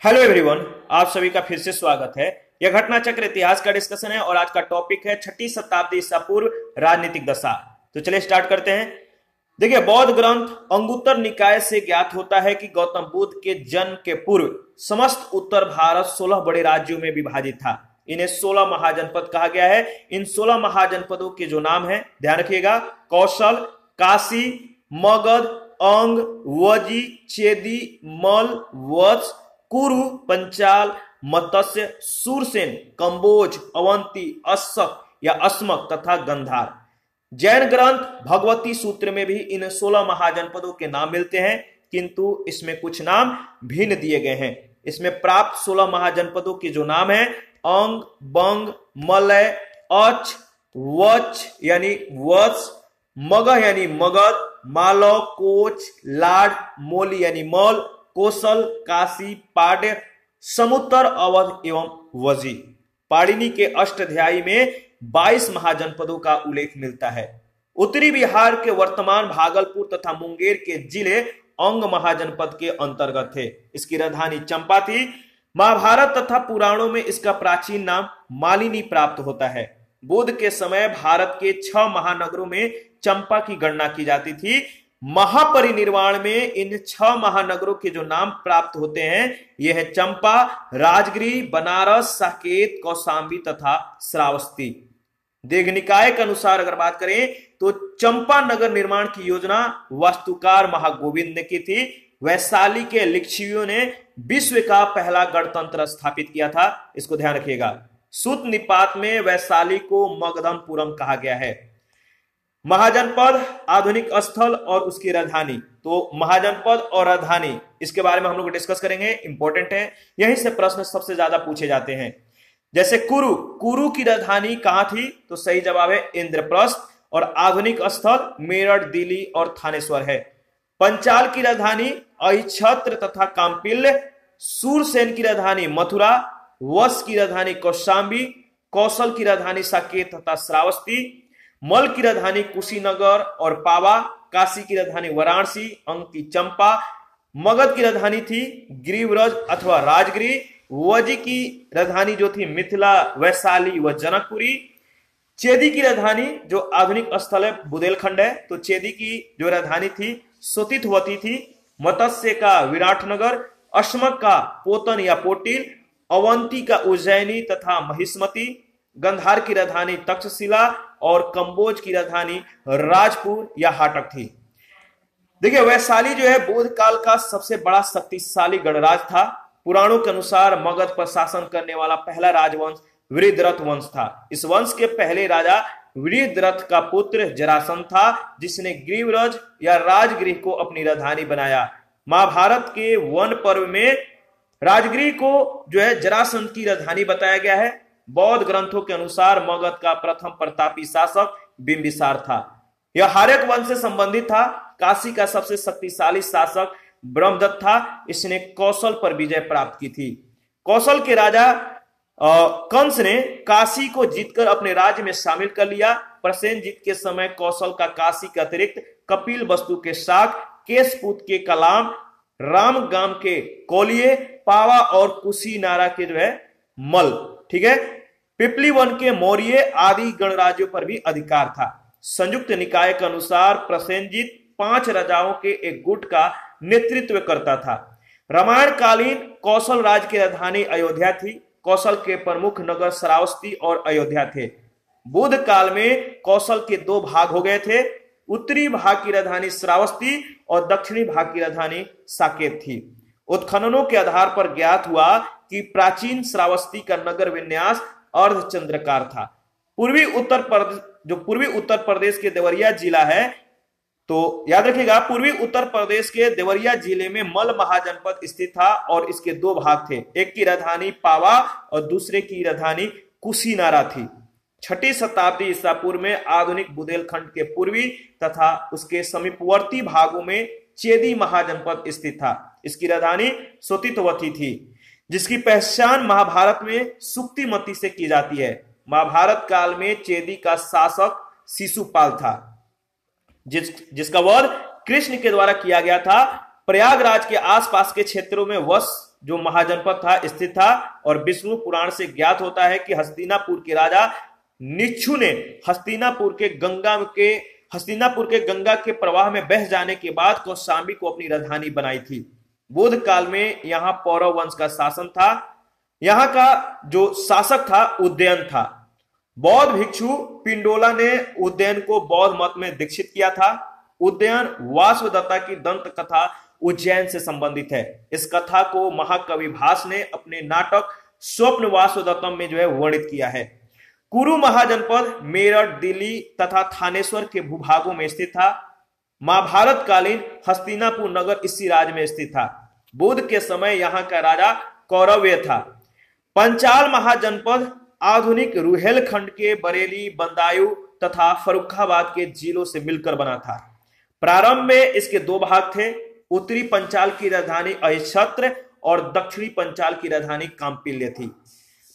Hello everyone, आप सभी का फिर से स्वागत है। यह घटना चक्र इतिहास का डिस्कशन है और आज का टॉपिक है छठी शताब्दी ईसा पूर्व राजनीतिक दशा। तो चलिए स्टार्ट करते हैं। देखिए, बौद्ध ग्रंथ अंगुत्तर निकाय से ज्ञात होता है कि गौतम बुद्ध के जन्म के पूर्व समस्त उत्तर भारत 16 बड़े राज्यों में विभाजित था। इन्हें 16 महाजनपद कहा गया है। इन 16 महाजनपदों के जो नाम है ध्यान रखिएगा: कौशल, काशी, मगध, अंग, वजी, चेदी, मल, वत्स, कुरु, पंचाल, मत्स्य, सूरसेन, कंबोज, अवंती, अस्सक या अस्मक तथा गंधार। जैन ग्रंथ भगवती सूत्र में भी इन 16 महाजनपदों के नाम मिलते हैं, किंतु इसमें कुछ नाम भिन्न दिए गए हैं। इसमें प्राप्त 16 महाजनपदों के जो नाम है अंग, बंग, मलय, अच, वच यानी वत्स, मगह यानी मगध, मालव, कोच, लाड, मोली यानी मौल, कौशल, काशी, पाड्य, समुत्तर, अवध एवं वजी। पाणिनि के अष्टाध्यायी में 22 महाजनपदों का उल्लेख मिलता है। उत्तरी बिहार के वर्तमान भागलपुर तथा मुंगेर के जिले अंग महाजनपद के अंतर्गत थे। इसकी राजधानी चंपा थी। महाभारत तथा पुराणों में इसका प्राचीन नाम मालिनी प्राप्त होता है। बुद्ध के समय भारत के 6 महानगरों में चंपा की गणना की जाती थी। महापरिनिर्वाण में इन 6 महानगरों के जो नाम प्राप्त होते हैं यह है चंपा, राजगिरी, बनारस, साकेत, कौशांबी तथा श्रावस्ती। दीघनिकाय के अनुसार अगर बात करें तो चंपा नगर निर्माण की योजना वास्तुकार महागोविंद ने की थी। वैशाली के लिच्छवियों ने विश्व का पहला गणतंत्र स्थापित किया था। इसको ध्यान रखिएगा। सूत निपात में वैशाली को मगधमपुरम कहा गया है। महाजनपद, आधुनिक स्थल और उसकी राजधानी। तो महाजनपद और राजधानी, इसके बारे में हम लोग डिस्कस करेंगे, इंपॉर्टेंट है। यहीं से प्रश्न सबसे ज्यादा पूछे जाते हैं। जैसे कुरु की राजधानी कहां थी? तो सही जवाब है इंद्रप्रस्थ। और आधुनिक स्थल मेरठ, दिल्ली और थानेश्वर है। पंचाल की राजधानी अहिछत्र तथा काम्पिल्य। सूरसेन की राजधानी मथुरा। वश की राजधानी कौशांबी। कौशल की राजधानी साकेत तथा श्रावस्ती। मल की राजधानी कुशीनगर और पावा। काशी की राजधानी वाराणसी, अंग की चंपा। मगध की राजधानी थी गिरिव्रज अथवा राजगिरी। वजी की राजधानी जो थी मिथिला, वैशाली व जनकपुरी। चेदी की राजधानी जो आधुनिक स्थल है बुंदेलखंड है, तो चेदी की जो राजधानी थी सोतितवती थी। मत्स्य का विराटनगर। अस्मक का पोतन या पोटिल। अवंती का उज्जैनी तथा महिष्मती। गंधार की राजधानी तक्षशिला और कंबोज की राजधानी राजपुर या हाटक थी। देखिए, वैशाली जो है बौद्ध काल का सबसे बड़ा शक्तिशाली गणराज था। पुराणों के अनुसार मगध पर शासन करने वाला पहला राजवंश वृद्धरथ वंश था। इस वंश के पहले राजा वृद्धरथ का पुत्र जरासंध था, जिसने गिरिव्रज या राजगृह को अपनी राजधानी बनाया। महाभारत के वन पर्व में राजगृह को जो है जरासंध की राजधानी बताया गया है। बौद्ध ग्रंथों के अनुसार मगध का प्रथम प्रतापी शासक बिंबिसार था। यह हार्यक वंश से संबंधित था। काशी का सबसे शक्तिशाली शासक ब्रह्मदत्त था। इसने कौशल पर विजय प्राप्त की थी। कौशल के राजा कंस ने काशी को जीतकर अपने राज्य में शामिल कर लिया। प्रसेनजीत के समय कौशल का काशी के अतिरिक्त कपिल वस्तु के शाक, केशपुत के कलाम, रामगाम के कौलिये, पावा और कुशीनारा के जो है मल, ठीक है, पिपली वन के मौर्य आदि गणराज्यों पर भी अधिकार था। संयुक्त निकाय के अनुसार प्रसेनजीत 5 राजाओं के एक गुट का नेतृत्व करता था। रामायण कालीन कौशल राज की राजधानी अयोध्या थी। कौशल के प्रमुख नगर श्रावस्ती और अयोध्या थे। बुद्ध काल में कौशल के 2 भाग हो गए थे। उत्तरी भाग की राजधानी श्रावस्ती और दक्षिणी भाग की राजधानी साकेत थी। उत्खननों के आधार पर ज्ञात हुआ कि प्राचीन श्रावस्ती का नगर विन्यास अर्धचंद्राकार था। पूर्वी उत्तर प्रदेश के देवरिया जिला है, तो याद रखिएगा, पूर्वी उत्तर प्रदेश के देवरिया जिले में मल महाजनपद स्थित था और इसके 2 भाग थे। एक की राजधानी पावा और दूसरे की राजधानी कुशीनारा थी। छठी शताब्दी ईसा पूर्व में आधुनिक बुंदेलखंड के पूर्वी तथा उसके समीपवर्ती भागों में चेदी महाजनपद स्थित था। इसकी राजधानी सोतितवती थी, जिसकी पहचान महाभारत में सुक्तिमती से की जाती है। महाभारत काल में चेदी का शासक शिशुपाल था, जिसका वध कृष्ण के द्वारा किया गया था। प्रयागराज के आसपास के क्षेत्रों में वश जो महाजनपद था स्थित था। और विष्णु पुराण से ज्ञात होता है कि हस्तिनापुर के राजा निच्छु ने हस्तिनापुर के गंगा के प्रवाह में बह जाने के बाद कौशाम्बी को अपनी राजधानी बनाई थी। बौद्ध काल में यहाँ पौरव वंश का शासन था। यहाँ का जो शासक था उदयन था। बौद्ध भिक्षु पिंडोला ने उदयन को बौद्ध मत में दीक्षित किया था। उदयन वासवदत्ता की दंत कथा उज्जैन से संबंधित है। इस कथा को महाकवि भास ने अपने नाटक स्वप्न वासवदत्तम में जो है वर्णित किया है। कुरु महाजनपद मेरठ, दिल्ली तथा थानेश्वर के भूभागों में स्थित था। महाभारत कालीन हस्तिनापुर नगर इसी राज्य में स्थित था। बुद्ध के समय यहाँ का राजा कौरव्य था। पंचाल महाजनपद आधुनिक रुहेलखंड के बरेली, बदायूं तथा फर्रुखाबाद के जिलों से मिलकर बना था। प्रारंभ में इसके दो भाग थे। उत्तरी पंचाल की राजधानी अहिच्छत्र और दक्षिणी पंचाल की राजधानी काम्पिल्य थी।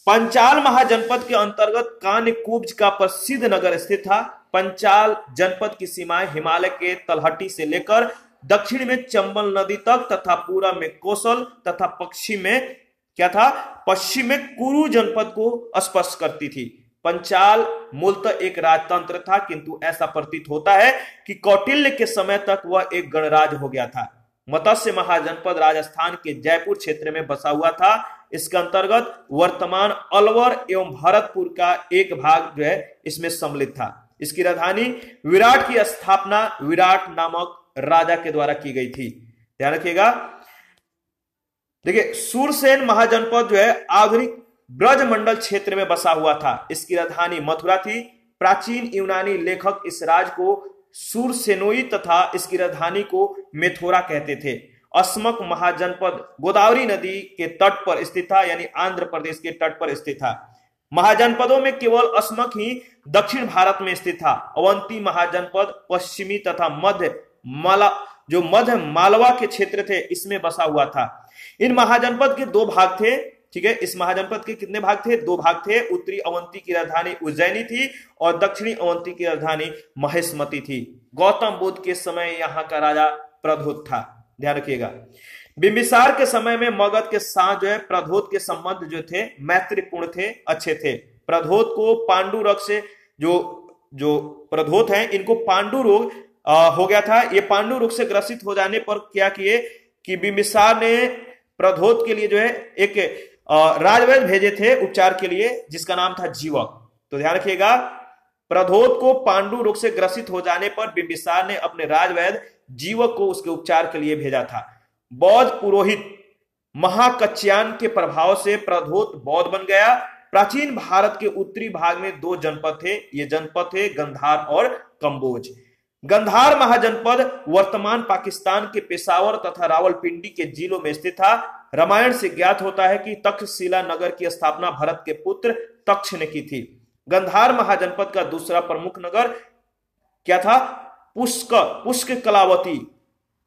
पंचाल महाजनपद के अंतर्गत कान्यकुब्ज का प्रसिद्ध नगर स्थित था। पंचाल जनपद की सीमाएं हिमालय के तलहटी से लेकर दक्षिण में चंबल नदी तक तथा पूर्व में कोसल तथा पश्चिम में कुरु जनपद को स्पर्श करती थी। पंचाल मूलतः एक राजतंत्र था, किंतु ऐसा प्रतीत होता है कि कौटिल्य के समय तक वह एक गणराज्य हो गया था। मत्स्य महाजनपद राजस्थान के जयपुर क्षेत्र में बसा हुआ था। इसके अंतर्गत वर्तमान अलवर एवं भरतपुर का एक भाग जो है इसमें सम्मिलित था। इसकी राजधानी विराट की स्थापना विराट नामक राजा के द्वारा की गई थी। ध्यान रखिएगा। देखिए, सूरसेन महाजनपद जो है आधुनिक ब्रजमंडल क्षेत्र में बसा हुआ था। इसकी राजधानी मथुरा थी। प्राचीन यूनानी लेखक इस राज्य को सूरसेनोई तथा इसकी राजधानी को मेथोरा कहते थे। अस्मक महाजनपद गोदावरी नदी के तट पर स्थित था, यानी आंध्र प्रदेश के तट पर स्थित था। महाजनपदों में केवल अस्मक ही दक्षिण भारत में स्थित था। अवंती महाजनपद पश्चिमी तथा मध्य मालवा के क्षेत्र थे, इसमें बसा हुआ था। इन महाजनपद के दो भाग थे। ठीक है, इस महाजनपद के कितने भाग थे? दो भाग थे। उत्तरी अवंती की राजधानी उज्जैनी थी और दक्षिणी अवंती की राजधानी महेशमती थी। गौतम बुद्ध के समय यहाँ का राजा प्रद्योत था। ध्यान रखिएगा। बिंबिसार के समय में मगध के साथ जो है प्रद्योत के संबंध जो थे मैत्रीपूर्ण थे, अच्छे थे। प्रद्योत को पांडु रोग से जो प्रद्योत हैं इनको पांडु रोग हो गया था। ये पांडु रोग से ग्रसित हो जाने पर क्या किए कि बिंबिसार ने प्रद्योत के लिए जो है एक राजवैद्य भेजे थे उपचार के लिए, जिसका नाम था जीवक। तो ध्यान रखिएगा, प्रद्योत को पांडु रोग से ग्रसित हो जाने पर बिंबिसार ने अपने राजवैद्य जीवक को उसके उपचार के लिए भेजा था। बौद्ध पुरोहित महाकच्यान के प्रभाव से प्रद्योत बौद्ध बन गया। प्राचीन भारत के उत्तरी भाग में दो जनपद थे। ये जनपद थे गंधार और कंबोज। गंधार महाजनपद वर्तमान पाकिस्तान के पेशावर तथा रावलपिंडी के जिलों में स्थित था। रामायण से ज्ञात होता है कि तक्षशिला नगर की स्थापना भरत के पुत्र तक्ष ने की थी। गंधार महाजनपद का दूसरा प्रमुख नगर क्या था?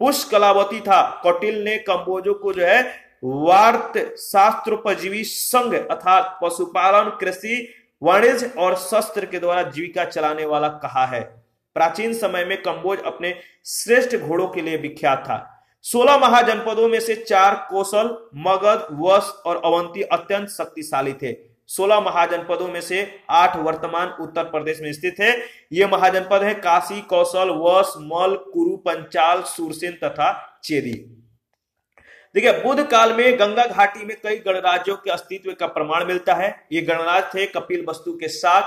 पुष्कलावती था। कौटिल्य ने कंबोजों को जो है वार्त शास्त्रोपजीवी संघ अर्थात पशुपालन, कृषि, वाणिज्य और शस्त्र के द्वारा जीविका चलाने वाला कहा है। प्राचीन समय में कंबोज अपने श्रेष्ठ घोड़ों के लिए विख्यात था। 16 महाजनपदों में से 4 कोसल, मगध, वश और अवंती अत्यंत शक्तिशाली थे। 16 महाजनपदों में से 8 वर्तमान उत्तर प्रदेश में स्थित है। ये महाजनपद है काशी, कौशल, वश, मल, कुरु, पंचाल, सूरसेन तथा चेदी। देखिए, बुद्ध काल में गंगा घाटी में कई गणराज्यों के अस्तित्व का प्रमाण मिलता है। ये गणराज्य थे कपिल वस्तु के साथ,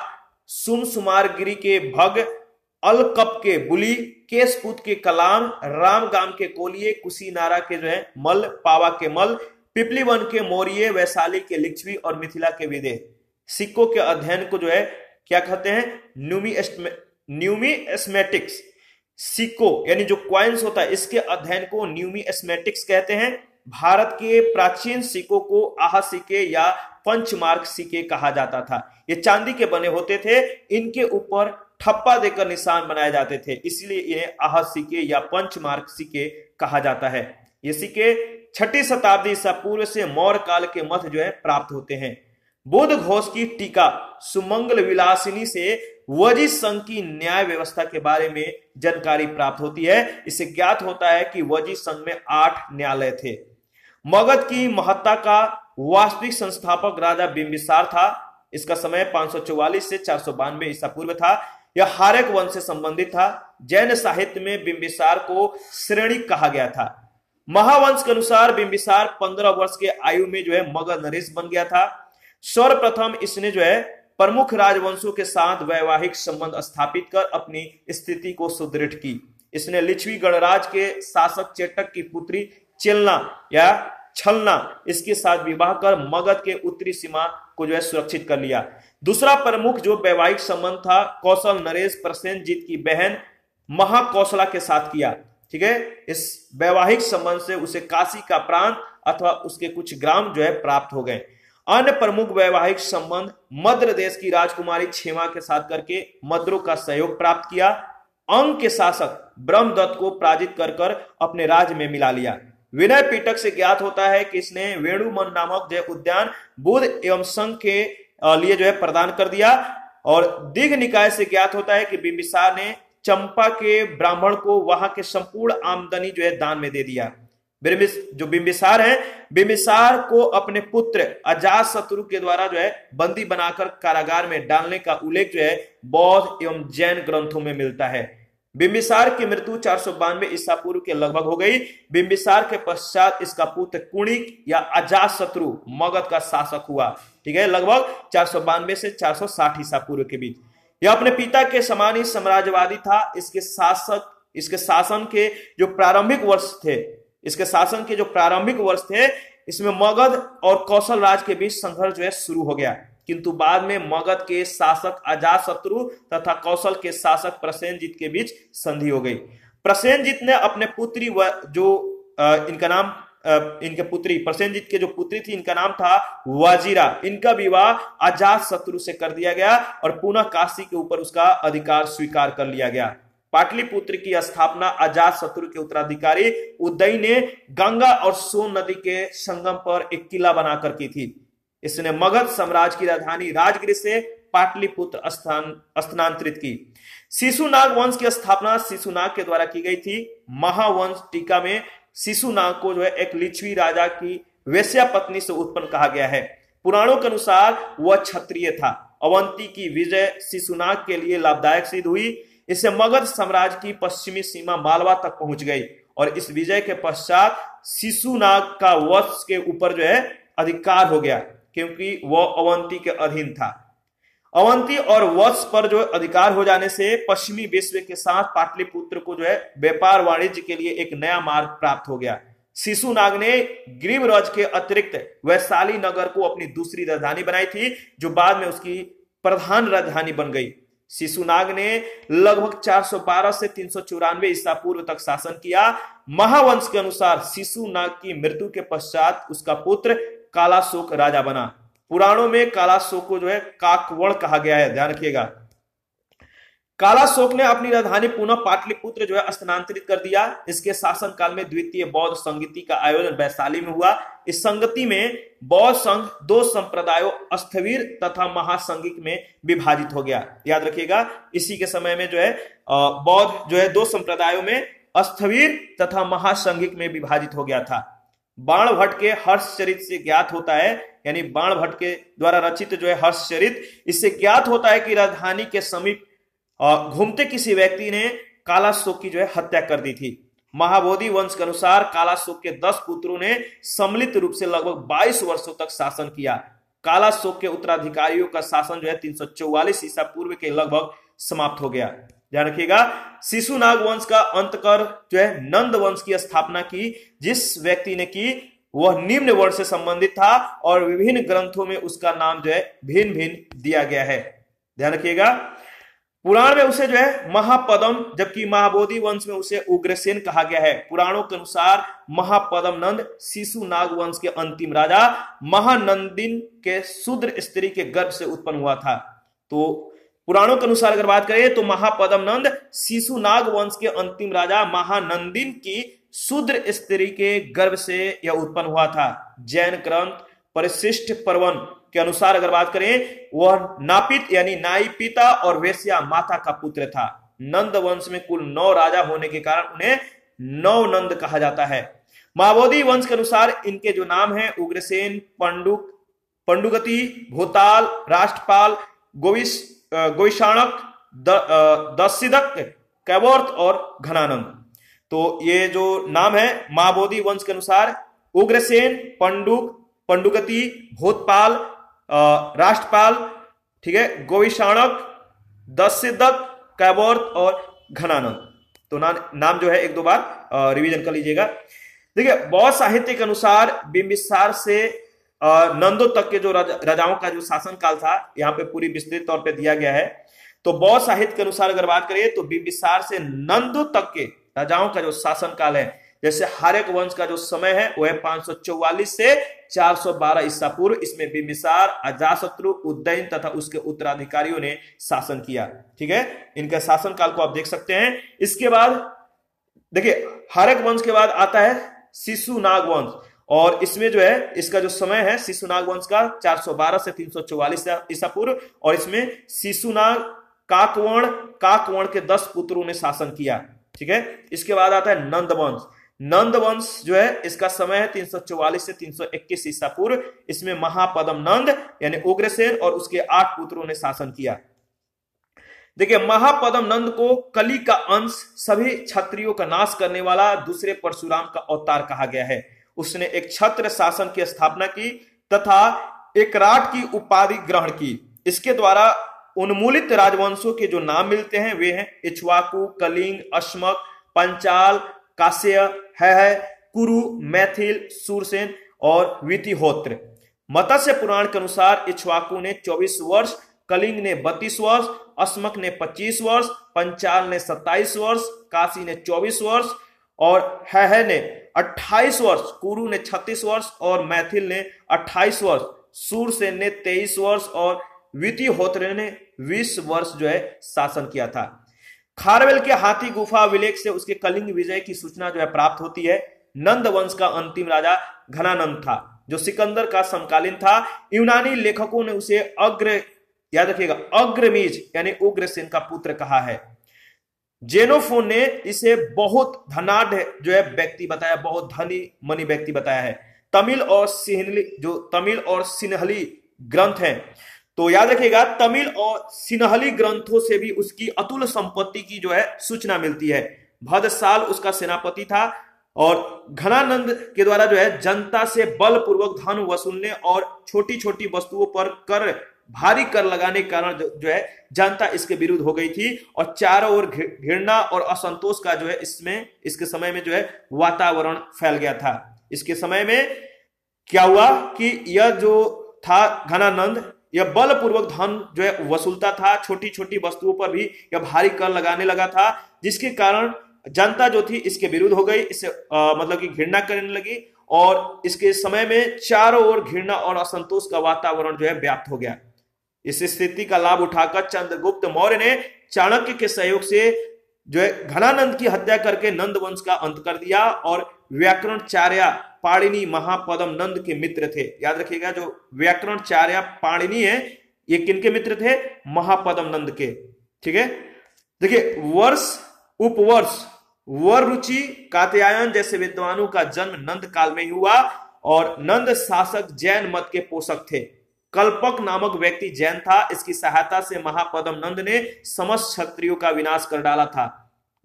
सुमसुमारगिरी के भग, अलकप के बुली, केशपुत के कलाम, रामगाम के कोलिये, कुशीनारा के जो है मल, पावा के मल, पिपलीवन के मौर्य, वैशाली के लिच्छवी और मिथिला के विदेह। सिक्कों के अध्ययन को जो है क्या कहते हैं? न्यूमिस्मेटिक्स। सिक्को यानी जो क्वाइंस होता है इसके अध्ययन को न्यूमिस्मेटिक्स कहते हैं। भारत के प्राचीन सिक्कों को आह सिक्के या पंचमार्क सिक्के कहा जाता था। ये चांदी के बने होते थे। इनके ऊपर ठप्पा देकर निशान बनाए जाते थे, इसलिए इन्हें आह सिक्के या पंचमार्क सिक्के कहा जाता है। ये सिक्के 6ठी शताब्दी ईसा पूर्व से मौर्य काल के मध्य जो है प्राप्त होते हैं। बुद्ध घोष की टीका सुमंगल विलासिनी से वजी संघ की न्याय व्यवस्था के बारे में जानकारी प्राप्त होती है। इससे ज्ञात होता है कि वजी संघ में 8 न्यायालय थे। मगध की महत्ता का वास्तविक संस्थापक राजा बिंबिसार था। इसका समय 544 से 492 ईसा पूर्व था। यह हार्यक वंश से संबंधित था। जैन साहित्य में बिंबिसार को श्रेणिक कहा गया था। महावंश के अनुसार बिंबिसार 15 वर्ष के आयु में जो है मगध नरेश बन गया था। सर्वप्रथम इसने जो है प्रमुख राजवंशों के साथ वैवाहिक संबंध स्थापित कर अपनी स्थिति को सुदृढ़ की। इसने लिच्छवी गणराज के शासक चेटक की पुत्री चेलना या छलना इसके साथ विवाह कर मगध के उत्तरी सीमा को जो है सुरक्षित कर लिया। दूसरा प्रमुख जो वैवाहिक संबंध था कौशल नरेश प्रसेनजीत की बहन महाकौशला के साथ किया। ठीक है, इस वैवाहिक संबंध से उसे काशी का प्रांत अथवा उसके कुछ ग्राम जो है प्राप्त हो गए। अन्य प्रमुख वैवाहिक संबंध मद्र देश की राजकुमारी क्षेमा के साथ करके मद्रों का सहयोग प्राप्त किया। अंग के शासक ब्रह्मदत्त को पराजित कर कर अपने राज्य में मिला लिया। विनय पिटक से ज्ञात होता है कि इसने वेणुमन नामक जो उद्यान बुद्ध एवं संघ के लिए जो है प्रदान कर दिया। और दीघ निकाय से ज्ञात होता है कि बिंबिसार ने चंपा के ब्राह्मण को वहां के संपूर्ण आमदनी जो है दान में दे दिया। जो बिंबिसार है, बिंबिसार को अपने पुत्र अजातशत्रु के द्वारा जो है बंदी बनाकर कारागार में डालने का उल्लेख जो है बौद्ध एवं जैन ग्रंथों में मिलता है। बिंबिसार की मृत्यु 492 ईसा पूर्व के लगभग हो गई। बिंबिसार के पश्चात इसका पुत्र कुणिक या अजातशत्रु मगध का शासक हुआ। ठीक है, लगभग 492 से 460 ईसा पूर्व के बीच। यह अपने पिता के समान ही साम्राज्यवादी था। इसके शासन के जो प्रारंभिक वर्ष थे इसमें मगध और कौशल राज के बीच संघर्ष जो है शुरू हो गया, किंतु बाद में मगध के शासक अजातशत्रु तथा कौशल के शासक प्रसेनजीत के बीच संधि हो गई। प्रसेनजीत ने अपने पुत्री प्रसेनजीत के जो पुत्री थी इनका नाम था वाजिरा। इनका विवाह अजातशत्रु से कर दिया गया और पुनः काशी के ऊपर उसका अधिकार स्वीकार कर लिया गया। पाटलिपुत्र की स्थापना अजातशत्रु के उत्तराधिकारी उदय ने गंगा और सोन नदी के संगम पर एक किला बनाकर की थी। इसने मगध साम्राज्य की राजधानी राजगृह से पाटलिपुत्र स्थानांतरित की। शिशुनाग वंश की स्थापना शिशुनाग के द्वारा की गई थी। महावंश टीका में शिशुनाग को जो है एक लिच्छवी राजा की वेश्या पत्नी से उत्पन्न कहा गया है। पुराणों के अनुसार वह क्षत्रिय था। अवंती की विजय शिशुनाग के लिए लाभदायक सिद्ध हुई। इससे मगध साम्राज्य की पश्चिमी सीमा मालवा तक पहुंच गई और इस विजय के पश्चात शिशुनाग का वंश के ऊपर जो है अधिकार हो गया, क्योंकि वह अवंती के अधीन था। अवंती और वत्स पर जो अधिकार हो जाने से पश्चिमी विश्व के साथ पाटलिपुत्र को जो है व्यापार वाणिज्य के लिए एक नया मार्ग प्राप्त हो गया। शिशुनाग ने गिरिव्रज के अतिरिक्त वैशाली नगर को अपनी दूसरी राजधानी बनाई थी, जो बाद में उसकी प्रधान राजधानी बन गई। शिशुनाग ने लगभग 412 से 394 ईसा पूर्व तक शासन किया। महावंश के अनुसार शिशुनाग की मृत्यु के पश्चात उसका पुत्र कालाशोक राजा बना। पुराणों में कालाशोक को जो है काकवड़ कहा गया है, ध्यान रखिएगा। कालाशोक ने अपनी राजधानी पुनः पाटलिपुत्र जो है स्थानांतरित कर दिया। इसके शासन काल में द्वितीय बौद्ध संगति का आयोजन वैशाली में हुआ। इस संगति में बौद्ध संघ दो संप्रदायों स्थविर तथा महासंगिक में विभाजित हो गया। याद रखिएगा, इसी के समय में जो है बौद्ध जो है दो संप्रदायों में स्थविर तथा महासंगिक में विभाजित हो गया था। बाणभट्ट के हर्षचरित से ज्ञात होता है, यानी बाणभट्ट के द्वारा रचित जो है हर्षचरित, इससे ज्ञात होता है कि राजधानी के समीप घूमते किसी व्यक्ति ने कालाशोक की जो है हत्या कर दी थी। महाबोधि वंश के अनुसार कालाशोक के 10 पुत्रों ने सम्मिलित रूप से लगभग 22 वर्षों तक शासन किया। कालाशोक के उत्तराधिकारियों का शासन जो है 344 ईसा पूर्व के लगभग समाप्त हो गया। ध्यान रखिएगा, शिशुनाग वंश का अंत कर जो है नंद वंश की स्थापना की। जिस व्यक्ति ने की वह निम्न वर्ण से संबंधित था और विभिन्न ग्रंथों में उसका नाम जो है भिन्न भिन्न दिया गया है। ध्यान रखिएगा, पुराण में उसे जो है महापदम, जबकि महाबोधि वंश में उसे उग्रसेन कहा गया है। पुराणों के अनुसार महापदम नंद शिशुनाग वंश के अंतिम राजा महानंदिन के शूद्र स्त्री के गर्भ से उत्पन्न हुआ था। तो पुराणों के अनुसार अगर बात करें तो महापदम नंद शिशुनाग वंश के अंतिम राजा महानंदिन की शूद्र स्त्री के गर्भ से यह उत्पन्न हुआ था। जैन ग्रंथ परिशिष्ट पर्वन के अनुसार अगर बात करें, वह नापित यानी नाई पिता और वेश्या माता का पुत्र था। नंद वंश में कुल 9 राजा होने के कारण उन्हें 9 नंद कहा जाता है। महाबोधि वंश के अनुसार इनके जो नाम है उग्रसेन, पंडुगति, भूताल, राष्ट्रपाल, गोविशाणक, दस्सिदक, कैवर्त और घनानंद। तो ये जो नाम है महाबोधि वंश के अनुसार उग्रसेन, पंडुगति, भूतपाल, राष्ट्रपाल, ठीक है, गोविशाणक, दस्सिदक, कैवर्त और घनानंद। तो नाम जो है एक दो बार रिवीजन कर लीजिएगा। देखिए बौद्ध साहित्य के अनुसार बिंबिसार से नंदो तक के जो राजाओं का जो शासनकाल था यहाँ पे पूरी विस्तृत तौर पे दिया गया है। तो बौद्ध साहित्य के अनुसार अगर बात करें तो बिंबिसार से नंदो तक के राजाओं का जो शासनकाल है, जैसे हार्यक वंश का जो समय है वो है 544 से 412 ईसा पूर्व। इसमें बिंबिसार, अजातशत्रु, उदयन तथा उसके उत्तराधिकारियों ने शासन किया। ठीक है, इनके शासनकाल को आप देख सकते हैं। इसके बाद देखिए हार्यक वंश के बाद आता है शिशुनाग वंश, और इसमें जो है इसका जो समय है शिशुनाग वंश का 412 से 344 ईसा पूर्व, और इसमें शिशुनाग काकवर्ण के 10 पुत्रों ने शासन किया। ठीक है, इसके बाद आता है नंद वंश। नंद वंश जो है इसका समय है 344 से 321 ईसा पूर्व। इसमें महापद्म नंद यानी उग्रसेन और उसके 8 पुत्रों ने शासन किया। देखिए महापद्म नंद को कली का अंश, सभी क्षत्रियों का नाश करने वाला, दूसरे परशुराम का अवतार कहा गया है। उसने एक छत्र शासन की स्थापना की तथा एकराट की उपाधि ग्रहण की। इसके द्वारा उन्मूलित राजवंशों के जो नाम मिलते हैं वे हैं इक्ष्वाकु, कलिंग, अश्मक, पंचाल, काश्य, है, कुरु, मैथिल, सूरसेन और वितिहोत्र। मत्स्य पुराण के अनुसार इक्ष्वाकु ने 24 वर्ष, कलिंग ने 32 वर्ष, अश्मक ने 25 वर्ष, पंचाल ने 27 वर्ष, काशी ने 24 वर्ष और है ने 28 वर्ष, कुरु ने 36 वर्ष और मैथिल ने 28 वर्ष, सूरसेन ने 23 वर्ष और वितिहोत्र ने 20 वर्ष जो है शासन किया था। खारवेल के हाथी गुफा विलेख से उसके कलिंग विजय की सूचना जो है प्राप्त होती है। नंद वंश का अंतिम राजा घनानंद था जो सिकंदर का समकालीन था। यूनानी लेखकों ने उसे याद रखिएगा अग्रमीज यानी उग्रसेन का पुत्र कहा है। जेनोफोन ने इसे बहुत धनाढ़ जो है व्यक्ति बताया, बहुत धनी मनी व्यक्ति बताया है। तमिल और सिन्हली ग्रंथ हैं, तो याद रखिएगा तमिल और सिन्हली ग्रंथों से भी उसकी अतुल संपत्ति की जो है सूचना मिलती है। भद्रसाल उसका सेनापति था और घनानंद के द्वारा जो है जनता से बलपूर्वक धन वसूलने और छोटी छोटी वस्तुओं पर भारी कर लगाने के कारण जो है जनता इसके विरुद्ध हो गई थी और चारों ओर घृणा और असंतोष का जो है इसके समय में जो है वातावरण फैल गया था। इसके समय में क्या हुआ कि यह जो था घनानंद, यह बलपूर्वक धन जो है वसूलता था, छोटी छोटी वस्तुओं पर भी यह भारी कर लगाने लगा था, जिसके कारण जनता जो थी इसके विरुद्ध हो गई, इससे मतलब कि घृणा करने लगी और इसके समय में चारों ओर घृणा और असंतोष का वातावरण जो है व्याप्त हो गया। इस स्थिति का लाभ उठाकर चंद्रगुप्त मौर्य ने चाणक्य के सहयोग से जो है घनानंद की हत्या करके नंद वंश का अंत कर दिया और व्याकरणचार्य पाणिनि महापद्म नंद के मित्र थे। याद रखिएगा जो व्याकरणचार्य पाणिनि है ये किनके मित्र थे? महापद्म नंद के। ठीक है, देखिए उपवर्ष वर रुचि कात्यायन जैसे विद्वानों का जन्म नंद काल में ही हुआ और नंद शासक जैन मत के पोषक थे। कल्पक नामक व्यक्ति जैन था। इसकी सहायता से महापद्म नंद ने समस्त क्षत्रियों का विनाश कर डाला था।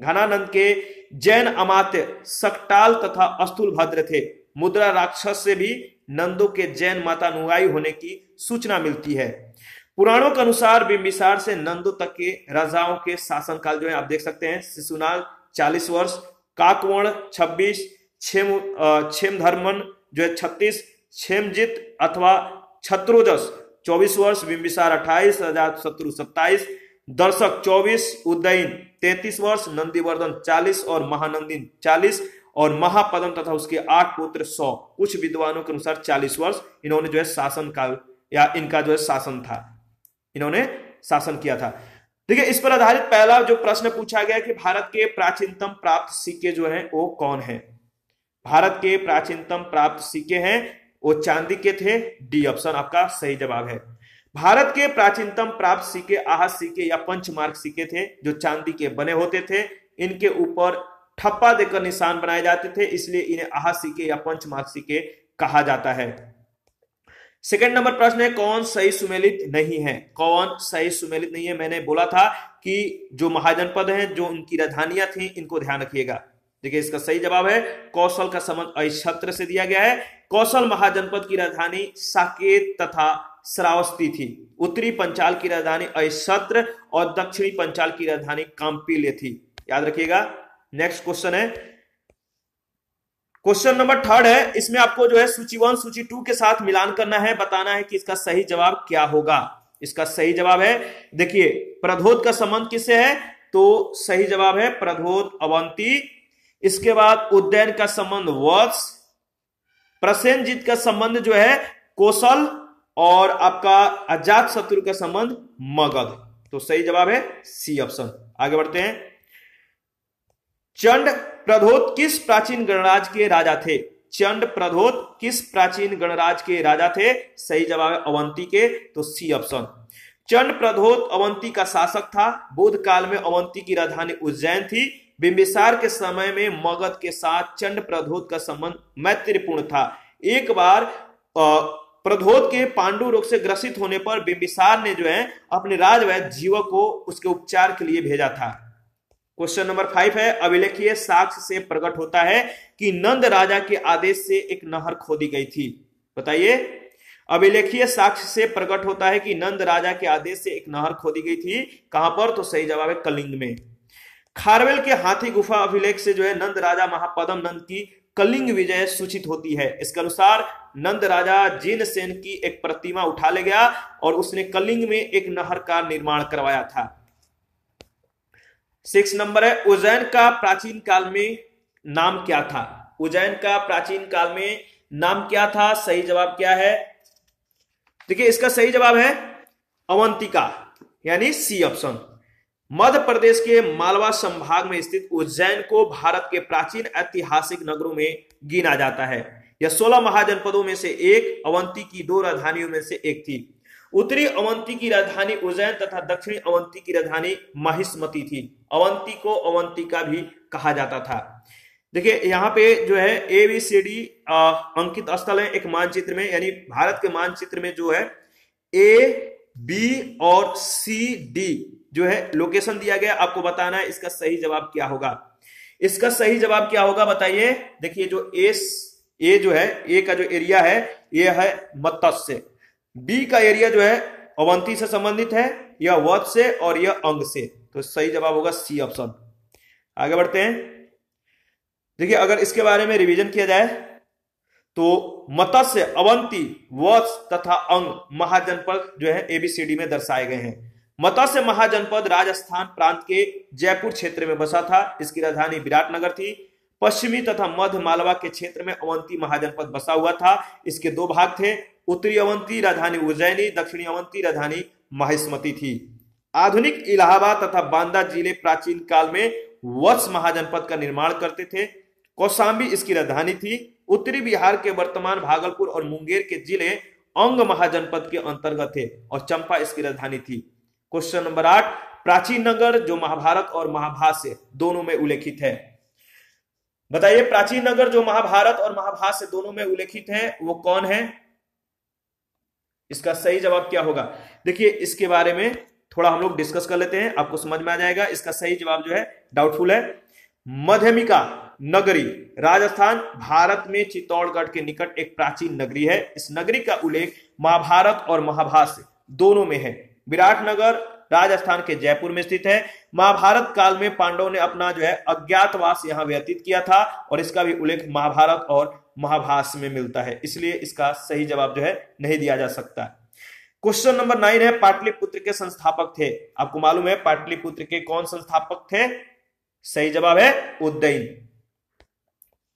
घनानंद के जैन अमात्य सकटाल तथा अस्तुलभद्र थे। मुद्रा राक्षस से भी नंदों के जैन मातानुयायी होने की सूचना मिलती है। पुराणों के अनुसार बिंबिसार से नंदों तक के राजाओं के शासनकाल जो है आप देख सकते हैं। शिशुनाग 40 वर्ष, काकवर्ण 26, क्षेमधर्मन जो है 36, क्षेमजित अथवा छत्रोजस 24 वर्ष, बिंबिसार 28, अजातशत्रु 27, दर्शक 24, उदयन 33 वर्ष, नंदीवर्धन 40 और महानंदी 40 और महापद्म तथा उसके 8 पुत्र 100। कुछ विद्वानों के अनुसार 40 वर्ष इन्होंने जो है शासन काल या इनका जो है शासन था, इन्होंने शासन किया था। देखिए इस पर आधारित पहला जो प्रश्न पूछा गया कि भारत के प्राचीनतम प्राप्त सिक्के जो हैं वो कौन है? भारत के प्राचीनतम प्राप्त सिक्के हैं वो चांदी के थे। डी ऑप्शन आपका सही जवाब है। भारत के प्राचीनतम प्राप्त सिक्के आहत सिक्के या पंचमार्क सिक्के थे जो चांदी के बने होते थे। इनके ऊपर ठप्पा देकर निशान बनाए जाते थे, इसलिए इन्हें आहा सिक्के या पंचमार्क सिक्के कहा जाता है। सेकंड नंबर प्रश्न है, कौन सही सुमेलित नहीं है? कौन सही सुमेलित नहीं है? मैंने बोला था कि जो महाजनपद हैं, जो उनकी राजधानियां थी, इनको ध्यान रखिएगा। देखिए इसका सही जवाब है कौशल का संबंध अक्षत्र से दिया गया है। कौशल महाजनपद की राजधानी साकेत तथा श्रावस्ती थी। उत्तरी पंचाल की राजधानी अक्षत्र और दक्षिणी पंचाल की राजधानी कांपिल्य थी। याद रखिएगा। नेक्स्ट क्वेश्चन है, क्वेश्चन नंबर थर्ड है, इसमें आपको जो है सूची 1 सूची 2 के साथ मिलान करना है, बताना है कि इसका सही जवाब क्या होगा। इसका सही जवाब है, देखिए प्रधोत का संबंध किससे है? तो सही जवाब है प्रधोत अवंती। इसके बाद उज्जैन का संबंध वत्स, प्रसेनजीत का संबंध जो है कौशल, और आपका अजात शत्रु का संबंध मगध। तो सही जवाब है सी ऑप्शन। आगे बढ़ते हैं। चंड प्रधोत किस प्राचीन गणराज्य के राजा थे? चंड प्रधोत किस प्राचीन गणराज्य के राजा थे? सही जवाब है अवंती के, तो सी ऑप्शन। चंड प्रधोत अवंती का शासक था। बौद्ध काल में अवंती की राजधानी उज्जैन थी। बिंबिसार के समय में मगध के साथ चंड प्रधोत का संबंध मैत्रीपूर्ण था। एक बार प्रधोत के पांडु रोग से ग्रसित होने पर बिंबिसार ने जो है अपने राजवैद्य जीवक को उसके उपचार के लिए भेजा था। क्वेश्चन नंबर 5 है, अभिलेखीय साक्ष्य से प्रकट होता है कि नंद राजा के आदेश से एक नहर खोदी गई थी। बताइए, अभिलेखीय साक्ष्य से प्रकट होता है कि नंद राजा के आदेश से एक नहर खोदी गई थी। कहां पर? तो सही जवाब है कलिंग में। खारवेल के हाथी गुफा अभिलेख से जो है नंद राजा महापद्म नंद की कलिंग विजय सूचित होती है। इसके अनुसार नंद राजा जिनसेन की एक प्रतिमा उठा ले गया और उसने कलिंग में एक नहर का निर्माण करवाया था। 6 नंबर है, उज्जैन का प्राचीन काल में नाम क्या था? उज्जैन का प्राचीन काल में नाम क्या था? सही जवाब क्या है? देखिए इसका सही जवाब है अवंतिका, यानी सी ऑप्शन। मध्य प्रदेश के मालवा संभाग में स्थित उज्जैन को भारत के प्राचीन ऐतिहासिक नगरों में गिना जाता है। यह 16 महाजनपदों में से एक, अवंती की 2 राजधानियों में से एक थी। उत्तरी अवंती की राजधानी उज्जैन तथा दक्षिणी अवंती की राजधानी महिष्मती थी। अवंती को अवंतिका भी कहा जाता था। देखिए यहाँ पे जो है ABCD अंकित स्थल है एक मानचित्र में, यानी भारत के मानचित्र में जो है A, B और C, D जो है लोकेशन दिया गया। आपको बताना है इसका सही जवाब क्या होगा। इसका सही जवाब क्या होगा बताइए। देखिए जो ए जो है, ए का जो एरिया है ये है मत्स्य, बी का एरिया जो है अवंती से संबंधित है, यह वत्स से और यह अंग से। तो सही जवाब होगा सी ऑप्शन। आगे बढ़ते हैं। देखिए अगर इसके बारे में रिवीजन किया जाए तो मत्स्य, अवंती, वत्स तथा अंग महाजनपद जो है ABCD में दर्शाए गए हैं। मत्स्य महाजनपद राजस्थान प्रांत के जयपुर क्षेत्र में बसा था। इसकी राजधानी विराटनगर थी। पश्चिमी तथा मध्य मालवा के क्षेत्र में अवंती महाजनपद बसा हुआ था। इसके 2 भाग थे, उत्तरी अवंती राजधानी उज्जैनी, दक्षिणी अवंती राजधानी महिष्मती थी। आधुनिक इलाहाबाद तथा बांदा जिले प्राचीन काल में वत्स महाजनपद का निर्माण करते थे। कौशाम्बी इसकी राजधानी थी। उत्तरी बिहार के वर्तमान भागलपुर और मुंगेर के जिले अंग महाजनपद के अंतर्गत थे और चंपा इसकी राजधानी थी। क्वेश्चन नंबर 8, प्राचीन नगर जो महाभारत और महाभाष्य दोनों में उल्लेखित है। बताइए प्राचीन नगर जो महाभारत और महाभाष्य दोनों में उल्लेखित है वो कौन है? इसका सही जवाब क्या होगा? देखिए इसके बारे में थोड़ा हम लोग डिस्कस कर लेते हैं, आपको समझ में आ जाएगा। इसका सही जवाब जो है डाउटफुल है। मध्यमिका नगरी राजस्थान भारत में चित्तौड़गढ़ के निकट एक प्राचीन नगरी है। इस नगरी का उल्लेख महाभारत और महाभाष्य दोनों में है। विराटनगर राजस्थान के जयपुर में स्थित है। महाभारत काल में पांडवों ने अपना जो है अज्ञातवास यहां व्यतीत किया था और इसका भी उल्लेख महाभारत और महाभाष्य में मिलता है, इसलिए इसका सही जवाब जो है नहीं दिया जा सकता। क्वेश्चन नंबर 9 है, पाटलिपुत्र के संस्थापक थे। आपको मालूम है पाटलिपुत्र के कौन संस्थापक थे? सही जवाब है उदयन।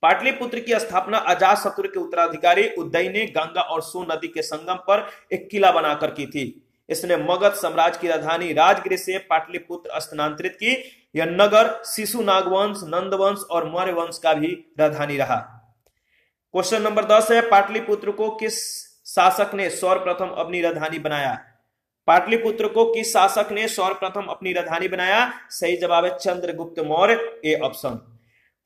पाटलिपुत्र की स्थापना अजातशत्रु के उत्तराधिकारी उदयन ने गंगा और सोन नदी के संगम पर एक किला बनाकर की थी। इसने मगध साम्राज्य की राजधानी राजगृह से पाटलिपुत्र स्थानांतरित की। यह नगर शिशु नागवंश, नंदवंश और मौर्य वंश का भी राजधानी रहा। क्वेश्चन नंबर 10 है, पाटलिपुत्र को किस शासक ने सर्वप्रथम अपनी राजधानी बनाया? पाटलिपुत्र को किस शासक ने सर्वप्रथम अपनी राजधानी बनाया? सही जवाब है चंद्रगुप्त मौर्य, ए ऑप्शन।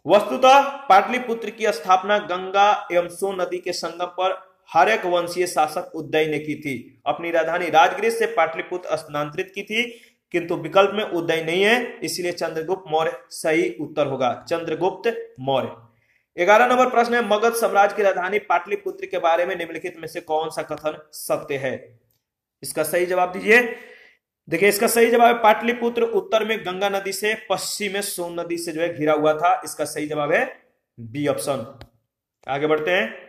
वस्तुतः पाटलिपुत्र की स्थापना गंगा एवं सोन नदी के संगम पर हार्यक वंशीय शासक उदय ने की थी। अपनी राजधानी राजगृह से पाटलिपुत्र स्थानांतरित की थी, किंतु विकल्प में उदय नहीं है, इसलिए चंद्रगुप्त मौर्य सही उत्तर होगा, चंद्रगुप्त मौर्य। 11 नंबर प्रश्न है, मगध साम्राज्य की राजधानी पाटलिपुत्र के बारे में निम्नलिखित में से कौन सा कथन सत्य है? इसका सही जवाब दीजिए। देखिए, इसका सही जवाब है पाटलिपुत्र उत्तर में गंगा नदी से, पश्चिम में सोन नदी से जो है घिरा हुआ था। इसका सही जवाब है बी ऑप्शन। आगे बढ़ते हैं,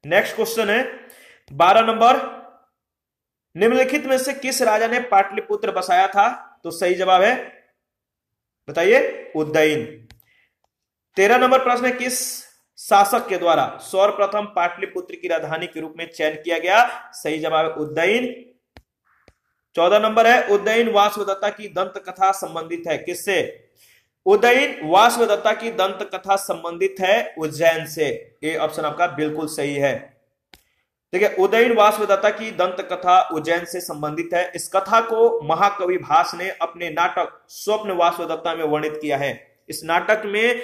नेक्स्ट क्वेश्चन है 12 नंबर, निम्नलिखित में से किस राजा ने पाटलिपुत्र बसाया था? तो सही जवाब है, बताइए, उदयन। 13 नंबर प्रश्न है, किस शासक के द्वारा सर्वप्रथम पाटलिपुत्र की राजधानी के रूप में चयन किया गया? सही जवाब है उदयन। 14 नंबर है, उदयन वासवदत्ता की दंत कथा संबंधित है किससे? उदयन वासवदत्ता की दंत कथा संबंधित है उज्जैन से। ये ऑप्शन आपका बिल्कुल सही है। देखिए, उदयन वासवदत्ता की दंत कथा उज्जैन से संबंधित है। इस कथा को महाकवि भास ने अपने नाटक स्वप्न वासवदत्ता में वर्णित किया है। इस नाटक में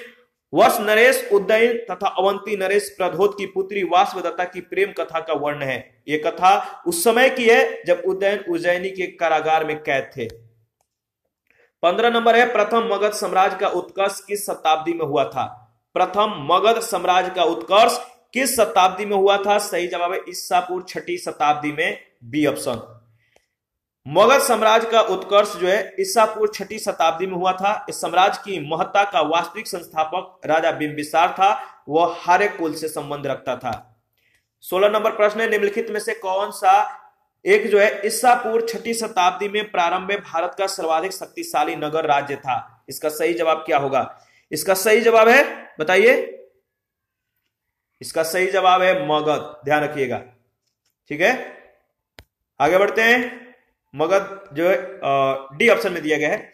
वश नरेश उदयन तथा अवंती नरेश प्रद्योत की पुत्री वासवदत्ता की प्रेम कथा का वर्ण है। यह कथा उस समय की है जब उदयन उज्जैनी के कारागार में कैद थे। 15 नंबर है, प्रथम मगध साम्राज्य का उत्कर्ष किस शताब्दी में हुआ था? प्रथम मगध साम्राज्य का उत्कर्ष किस शताब्दी में हुआ था? सही जवाब है ईसा पूर्व 6ठी शताब्दी में, बी ऑप्शन। मगध साम्राज्य का उत्कर्ष जो है ईसा पूर्व 6ठी शताब्दी में हुआ था। इस साम्राज्य की महत्ता का वास्तविक संस्थापक राजा बिंबिसार था। वह हार्य कुल से संबंध रखता था। 16 नंबर प्रश्न है, निम्नलिखित में से कौन सा एक जो है ईसा पूर्व 6ठी शताब्दी में प्रारंभ में भारत का सर्वाधिक शक्तिशाली नगर राज्य था? इसका सही जवाब क्या होगा? इसका सही जवाब है, बताइए, इसका सही जवाब है मगध। ध्यान रखिएगा, ठीक है। आगे बढ़ते हैं, मगध जो है डी ऑप्शन में दिया गया है।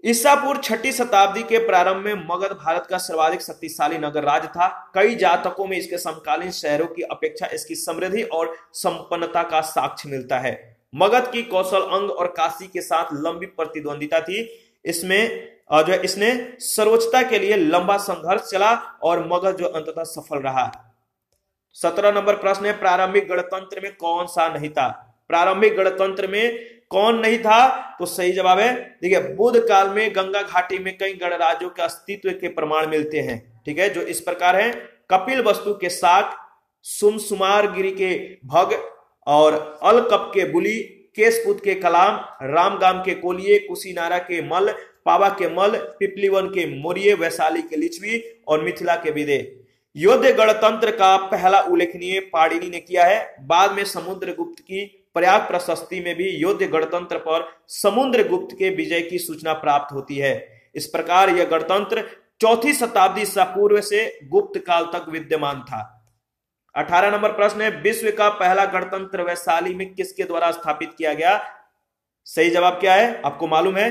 ईसा पूर्व 6ठी शताब्दी के प्रारंभ में मगध भारत का सर्वाधिक शक्तिशाली नगर राज्य था। कई जातकों में इसके समकालीन शहरों की अपेक्षा इसकी समृद्धि और संपन्नता का साक्ष्य मिलता है। मगध की कौशल अंग और काशी के साथ लंबी प्रतिद्वंदिता थी। इसमें जो है इसने सर्वोच्चता के लिए लंबा संघर्ष चला और मगध जो अंततः सफल रहा। 17 नंबर प्रश्न है, प्रारंभिक गणतंत्र में कौन सा नहीं था? प्रारंभिक गणतंत्र में कौन नहीं था? तो सही जवाब है, देखिए, बुद्ध काल में गंगा घाटी में कई गणराज्यों के अस्तित्व के प्रमाण मिलते हैं, ठीक है, जो इस प्रकार है। कपिल वस्तु के शाक, सुमसुमारगिरी के भग और अलकप के बुली, केशपुत के कलाम, रामगाम के कोलिये, कुशीनारा के मल, पावा के मल, पिपलीवन के मोरिये, वैशाली के लिच्छवी और मिथिला के विदे। योद्ध गणतंत्र का पहला उल्लेखनीय पाणिनि ने किया है। बाद में समुद्रगुप्त की प्रयाग प्रशस्ति में भी योद्ध गणतंत्र पर समुद्रगुप्त के विजय की सूचना प्राप्त होती है। इस प्रकार यह गणतंत्र 4ठी शताब्दी ईसा पूर्व से गुप्त काल तक विद्यमान था। 18 नंबर प्रश्न है, विश्व का पहला गणतंत्र वैशाली में किसके द्वारा स्थापित किया गया? सही जवाब क्या है? आपको मालूम है,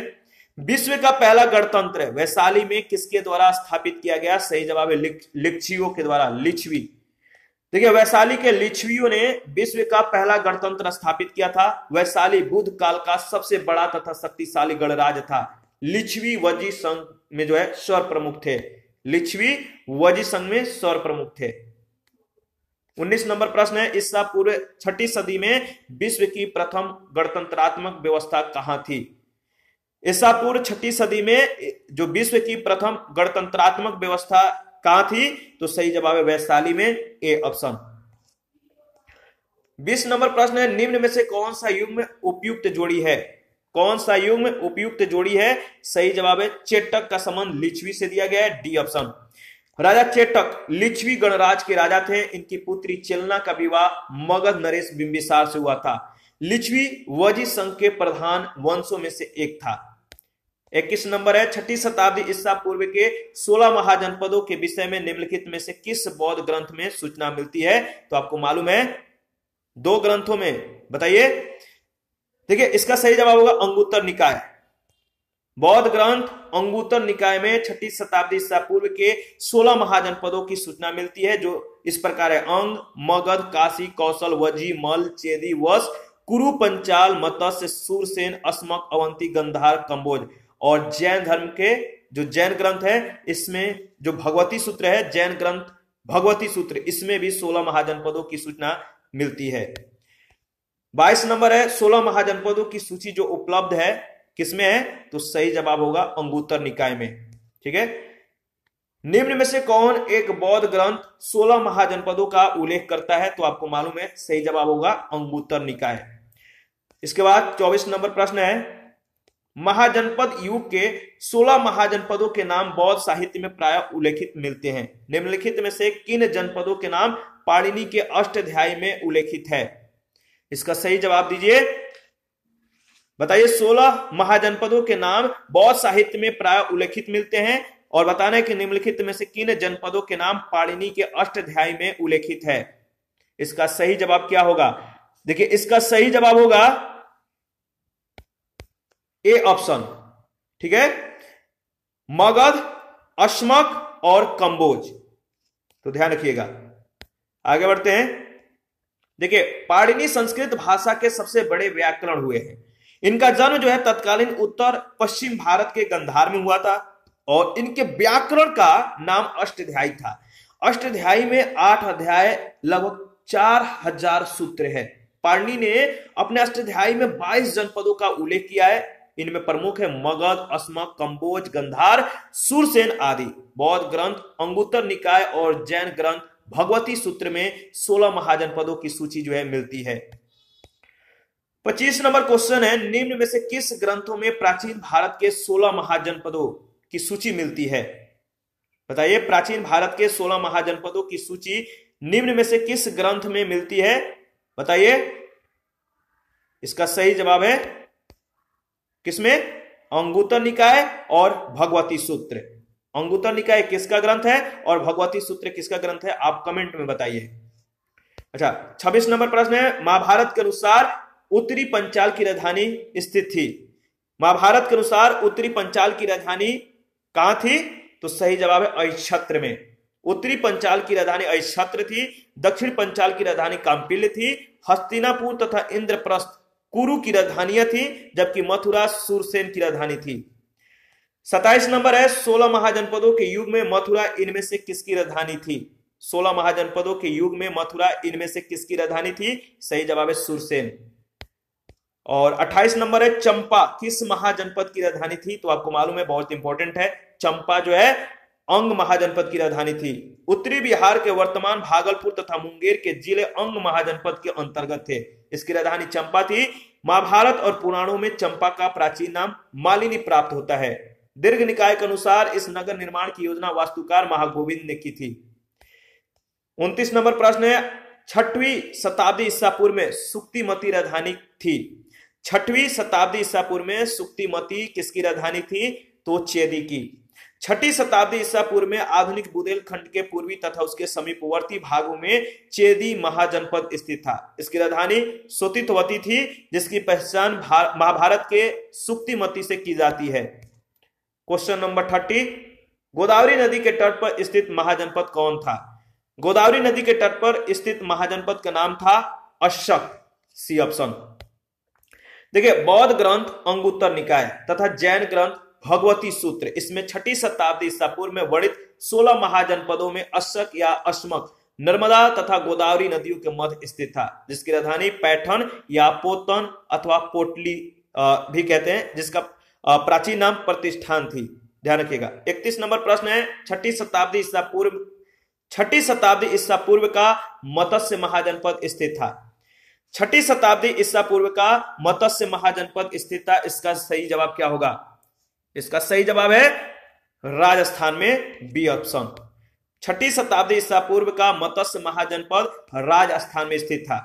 विश्व का पहला गणतंत्र वैशाली में किसके द्वारा स्थापित किया गया? सही जवाब है लिच्छवियों के द्वारा, लिच्छवी। देखिए, वैशाली के लिच्छवियों ने विश्व का पहला गणतंत्र स्थापित किया था। वैशाली बुद्ध काल का सबसे बड़ा तथा शक्तिशाली गणराज्य था। लिच्छवी वजी संघ में जो है स्वर प्रमुख थे। लिच्छवी वजी संघ में स्वर प्रमुख थे। 19 नंबर प्रश्न है, ईसा पूर्व 6ठी सदी में विश्व की प्रथम गणतंत्रात्मक व्यवस्था कहां थी? ईसा पूर्व 6ठी सदी में जो विश्व की प्रथम गणतंत्रात्मक व्यवस्था कहां थी? तो सही जवाब है वैशाली में, ए ऑप्शन। 20 नंबर प्रश्न है, निम्न में से कौन सा युग्म उपयुक्त जोड़ी है? कौन सा युग्म उपयुक्त जोड़ी है? सही जवाब है चेटक का संबंध लिच्छवी से दिया गया है, डी ऑप्शन। राजा चेटक लिच्छवी गणराज के राजा थे। इनकी पुत्री चेलना का विवाह मगध नरेश बिंबिसार से हुआ था। लिच्छवी वजी संघ के प्रधान वंशों में से एक था। 21 नंबर है, 6ठी शताब्दी ईसा पूर्व के 16 महाजनपदों के विषय में निम्नलिखित में से किस बौद्ध ग्रंथ में सूचना मिलती है? तो आपको मालूम है 2 ग्रंथों में, बताइए। देखिए, इसका सही जवाब होगा अंगुत्तर निकाय। बौद्ध ग्रंथ अंगुत्तर निकाय में 6ठी शताब्दी ईसा पूर्व के 16 महाजनपदों की सूचना मिलती है, जो इस प्रकार है: अंग, मगध, काशी, कौशल, वजी, मल, चेदी, वश, कुरु, पंचाल, मत्स्य, सूरसेन, अस्मक, अवंती, गंधार, कंबोज और जैन धर्म के जो जैन ग्रंथ है इसमें जो भगवती सूत्र है, जैन ग्रंथ भगवती सूत्र, इसमें भी 16 महाजनपदों की सूचना मिलती है। 22 नंबर है 16 महाजनपदों की सूची जो उपलब्ध है किसमें है, तो सही जवाब होगा अंगुत्तर निकाय में। ठीक है, निम्न में से कौन एक बौद्ध ग्रंथ 16 महाजनपदों का उल्लेख करता है, तो आपको मालूम है सही जवाब होगा अंगुत्तर निकाय। इसके बाद 24 नंबर प्रश्न है, महाजनपद युग के 16 महाजनपदों के नाम बौद्ध साहित्य में प्रायः उल्लेखित मिलते हैं। निम्नलिखित में से किन जनपदों के नाम पाणिनि के अष्टाध्यायी में उल्लेखित है? इसका सही जवाब दीजिए, बताइए। 16 महाजनपदों के नाम बौद्ध साहित्य में प्रायः उल्लेखित मिलते हैं और बताना है कि निम्नलिखित में से किन जनपदों के नाम पाणिनि के अष्टाध्यायी में उल्लेखित है। इसका सही जवाब क्या होगा? देखिए, इसका सही जवाब होगा ए ऑप्शन। ठीक है, मगध, अश्मक और कंबोज। तो ध्यान रखिएगा, आगे बढ़ते हैं। देखिए, पाणिनि संस्कृत भाषा के सबसे बड़े व्याकरण हुए हैं। इनका जन्म जो है तत्कालीन उत्तर पश्चिम भारत के गंधार में हुआ था और इनके व्याकरण का नाम अष्टाध्यायी था। अष्टाध्यायी में 8 अध्याय, लगभग 4000 सूत्र है। पाणिनि ने अपने अष्टाध्यायी में 22 जनपदों का उल्लेख किया है। इनमें प्रमुख है मगध, अस्मक, कंबोज, गंधार, सुरसेन आदि। बौद्ध ग्रंथ अंगुत्तर निकाय और जैन ग्रंथ भगवती सूत्र में 16 महाजनपदों की सूची जो है मिलती है। 25 नंबर क्वेश्चन है, निम्न में से किस ग्रंथों में प्राचीन भारत के 16 महाजनपदों की सूची मिलती है? बताइए, प्राचीन भारत के 16 महाजनपदों की सूची निम्न में से किस ग्रंथ में मिलती है? बताइए। इसका सही जवाब है किसमें? अंगुत्तर निकाय और भगवती सूत्र। अंगुत्तर निकाय किसका ग्रंथ है और भगवती सूत्र किसका ग्रंथ है? आप कमेंट में बताइए। अच्छा, 26 नंबर प्रश्न है, महाभारत के अनुसार उत्तरी पंचाल की राजधानी स्थित थी। महाभारत के अनुसार उत्तरी पंचाल की राजधानी कहां थी? तो सही जवाब है अहिच्छत्र में। उत्तरी पंचाल की राजधानी अहिच्छत्र थी। दक्षिण पंचाल की राजधानी कांपिल्य थी। हस्तिनापुर तथा इंद्रप्रस्थ कुरु की राजधानियां थी, जबकि मथुरा सुरसेन की राजधानी थी। 27 नंबर है, 16 महाजनपदों के युग में मथुरा इनमें से किसकी राजधानी थी? 16 महाजनपदों के युग में मथुरा इनमें से किसकी राजधानी थी? सही जवाब है सुरसेन। और 28 नंबर है, चंपा किस महाजनपद की राजधानी थी? तो आपको मालूम है, बहुत इंपॉर्टेंट है, चंपा जो है अंग महाजनपद की राजधानी थी। उत्तरी बिहार के वर्तमान भागलपुर तथा मुंगेर के जिले अंग महाजनपद के अंतर्गत थे। इसकी राजधानी चंपा थी। महाभारत और पुराणों में चंपा का प्राचीन नाम मालिनी प्राप्त होता है। दीर्घ निकाय के अनुसार इस नगर निर्माण की योजना वास्तुकार महागोविंद ने की थी। 29 नंबर प्रश्न है, 6वीं शताब्दी ईसा पूर्व में सुक्तिमती राजधानी थी। 6वीं शताब्दी ईसा पूर्व में सुक्तिमती किसकी राजधानी थी? तो चेदी की। 6ठी शताब्दी ईसा पूर्व में आधुनिक बुंदेलखंड के पूर्वी तथा उसके समीपवर्ती भागों में चेदी महाजनपद स्थित था। इसकी राजधानी सोतितवती थी, जिसकी पहचान महाभारत के सुक्तिमती से की जाती है। क्वेश्चन नंबर 30, गोदावरी नदी के तट पर स्थित महाजनपद कौन था? गोदावरी नदी के तट पर स्थित महाजनपद का नाम था अशक। C option. देखिए, बौद्ध ग्रंथ अंगुत्तर निकाय तथा जैन ग्रंथ भगवती सूत्र, इसमें 6ठी शताब्दी ईसा पूर्व में वर्णित 16 महाजनपदों में अशक या अश्मक नर्मदा तथा गोदावरी नदियों के मध्य स्थित था, जिसकी राजधानी पैठन या पोतन अथवा पोटली भी कहते हैं, जिसका प्राचीन नाम प्रतिष्ठान थी। ध्यान रखिएगा। 31 नंबर प्रश्न है, 6ठी शताब्दी ईसा पूर्व का मत्स्य महाजनपद स्थित था। 6ठी शताब्दी ईसा पूर्व का मत्स्य महाजनपद स्थित था। इसका सही जवाब क्या होगा? इसका सही जवाब है राजस्थान में, बी ऑप्शन। 6ठी शताब्दी ईसा पूर्व का मत्स्य महाजनपद राजस्थान में स्थित था।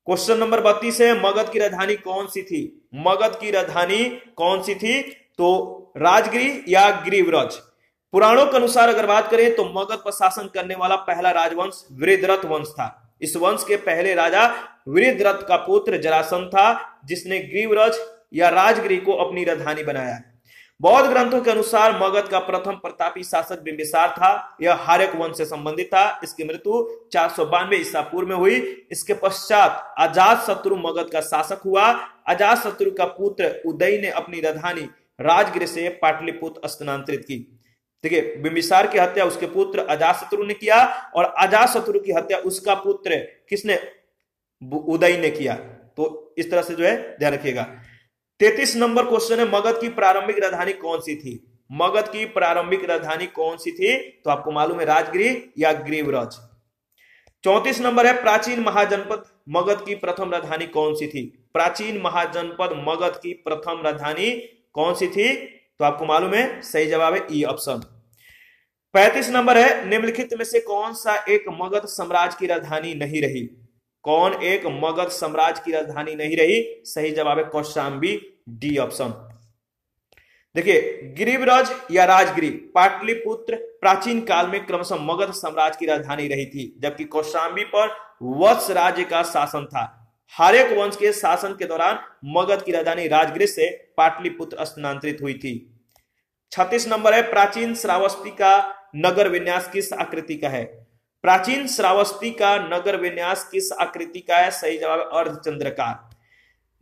क्वेश्चन नंबर 32 है, मगध की राजधानी कौन सी थी? मगध की राजधानी कौन सी थी? तो राजगिरी या गिरिव्रज। पुराणों के अनुसार अगर बात करें तो मगध पर शासन करने वाला पहला राजवंश वृद्धरथ वंश था। इस वंश के पहले राजा वृद्धरथ का पुत्र जरासंध था, जिसने गिरिव्रज या राजगिरी को अपनी राजधानी बनाया। बौद्ध ग्रंथों के अनुसार मगध का प्रथम प्रतापी शासक बिंबिसार था। यह हार्यक वंश से संबंधित था। इसकी मृत्यु 492 ईसा पूर्व में हुई। इसके पश्चात अजातशत्रु मगध का शासक हुआ। अजातशत्रु का पुत्र उदय ने अपनी राजधानी राजगृह से पाटलिपुत्र स्थानांतरित की। देखिए, बिंबिसार की हत्या उसके पुत्र अजातशत्रु ने किया और अजातशत्रु की हत्या उसका पुत्र किसने, उदय ने किया। तो इस तरह से जो है ध्यान रखिएगा। 33 नंबर क्वेश्चन है, मगध की प्रारंभिक राजधानी कौन सी थी? मगध की प्रारंभिक राजधानी कौन सी थी? तो आपको मालूम है, राजगृह या ग्रीवराज। 34 नंबर है, प्राचीन महाजनपद मगध की प्रथम राजधानी कौन सी थी? प्राचीन महाजनपद मगध की प्रथम राजधानी कौन सी थी? तो आपको मालूम है, सही जवाब है ई ऑप्शन। 35 नंबर है, निम्नलिखित में से कौन सा एक मगध साम्राज्य की राजधानी नहीं रही? कौन एक मगध साम्राज्य की राजधानी नहीं रही? सही जवाब है कौशांबी, डी ऑप्शन। देखिए, गिरिव्रज या राजगिरी, पाटलिपुत्र प्राचीन काल में क्रमशः मगध साम्राज्य की राजधानी रही थी, जबकि कौशांबी पर वत्स राज्य का शासन था। हर एक वंश के शासन के दौरान मगध की राजधानी राजगृह से पाटलिपुत्र स्थानांतरित हुई थी। 36 नंबर है, प्राचीन श्रावस्ती का नगर विन्यास किस आकृति का है? प्राचीन श्रावस्ती का नगर विन्यास किस आकृति का है? सही जवाब है अर्धचंद्राकार।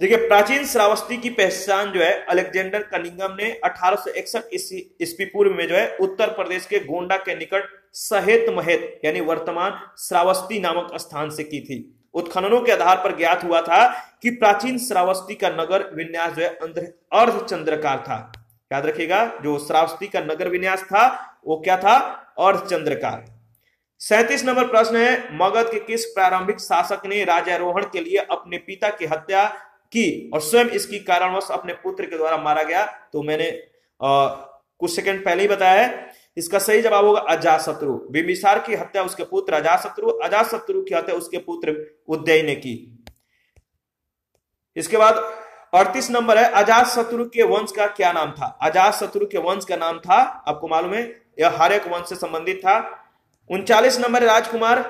देखिए, प्राचीन श्रावस्ती की पहचान जो है अलेक्जेंडर कनिंघम ने 1861 ईस्वी पूर्व में जो है उत्तर प्रदेश के गोंडा के निकट सहेत महेत यानी वर्तमान श्रावस्ती नामक स्थान से की थी। उत्खननों के आधार पर ज्ञात हुआ था कि प्राचीन श्रावस्ती का नगर विन्यास जो है अर्धचंद्राकार था। याद रखिएगा, जो श्रावस्ती का नगर विन्यास था वो क्या था? अर्धचंद्राकार। 37 नंबर प्रश्न है, मगध के किस प्रारंभिक शासक ने राज्यारोहण के लिए अपने पिता की हत्या की और स्वयं इसकी कारणवश अपने पुत्र के द्वारा मारा गया? तो मैंने कुछ सेकंड पहले ही बताया है, इसका सही जवाब होगा अजातशत्रु। बिंबिसार की हत्या उसके पुत्र अजातशत्रु, अजातशत्रु की हत्या उसके पुत्र उदय ने की। इसके बाद 38 नंबर है, अजातशत्रु के वंश का क्या नाम था? अजातशत्रु के वंश का नाम था, आपको मालूम है, यह हर एक वंश से संबंधित था। 39 नंबर है, राजकुमार।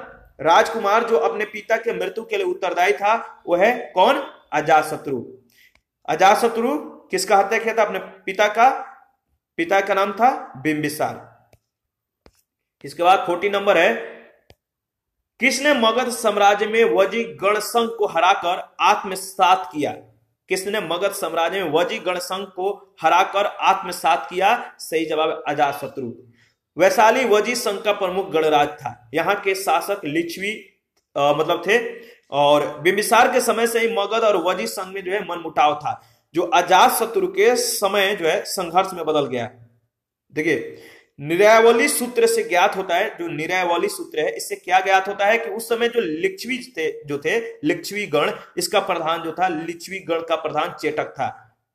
राजकुमार जो अपने पिता के मृत्यु के लिए उत्तरदायी था वह है कौन? अजातशत्रु। अजातशत्रु किसका हत्या किया था? अपने पिता का नाम था बिंबिसार। इसके बाद 40 नंबर है, किसने मगध साम्राज्य में वजी गणसंघ को हराकर आत्मसात किया? किसने मगध साम्राज्य में वजी गणसंघ को हराकर आत्मसात किया? सही जवाब है अजातशत्रु। वैशाली वजी संघ का प्रमुख गणराज था। यहाँ के शासक लिच्छवी मतलब थे और बिंबिसार के समय से ही मगध और वजी संघ में जो है मनमुटाव था, जो अजातशत्रु के समय जो है संघर्ष में बदल गया। देखिए, निरावली सूत्र से ज्ञात होता है, जो निरावली सूत्र है इससे क्या ज्ञात होता है कि उस समय जो लिच्छवी थे लिच्छवी गण, इसका प्रधान जो था लिच्छवी गण का प्रधान चेटक था।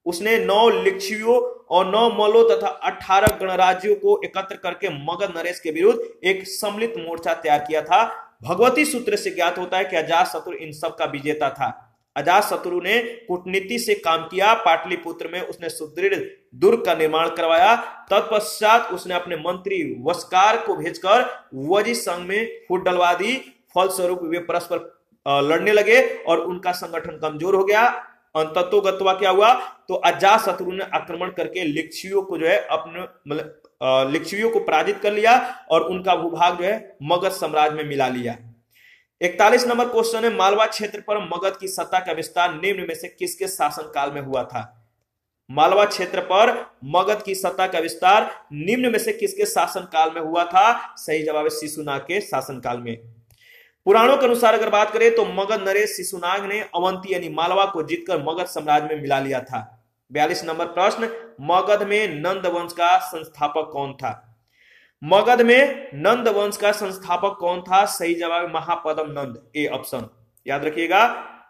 उसने 9 लिच्छवियों और 9 मल्लों तथा 18 गणराज्यों को एकत्र करके मगध नरेश के विरुद्ध एक सम्मिलित मोर्चा तैयार किया था। भगवती सूत्र से ज्ञात होता है कि अजातशत्रु इन सब का विजेता था। अजातशत्रु ने कूटनीति से काम किया। पाटलिपुत्र में उसने सुदृढ़ दुर्ग का निर्माण करवाया। तत्पश्चात उसने अपने मंत्री वस्कार को भेजकर वजी संघ में फूट डलवा दी। फलस्वरूप वे परस्पर लड़ने लगे और उनका संगठन कमजोर हो गया। अंततोगत्वा क्या हुआ? तो अजातशत्रु ने आक्रमण करके लिच्छवियों को जो है अपने लिच्छवियों को पराजित कर लिया और उनका भूभाग जो है मगध साम्राज्य में मिला लिया। 41 नंबर क्वेश्चन है, मालवा क्षेत्र पर मगध की सत्ता का विस्तार निम्न में से किसके शासन काल में हुआ था? मालवा क्षेत्र पर मगध की सत्ता का विस्तार निम्न में से किसके शासन काल में हुआ था? सही जवाब है शिशुनाग के शासन काल में। पुराणों के अनुसार अगर बात करें तो मगध नरेश शिशुनाग ने अवंती यानी मालवा को जीतकर मगध साम्राज्य में मिला लिया था। 42 नंबर प्रश्न, मगध में नंद वंश का संस्थापक कौन था? मगध में नंद वंश का संस्थापक कौन था? सही जवाब है महापद्म नंद, ए ऑप्शन। याद रखिएगा,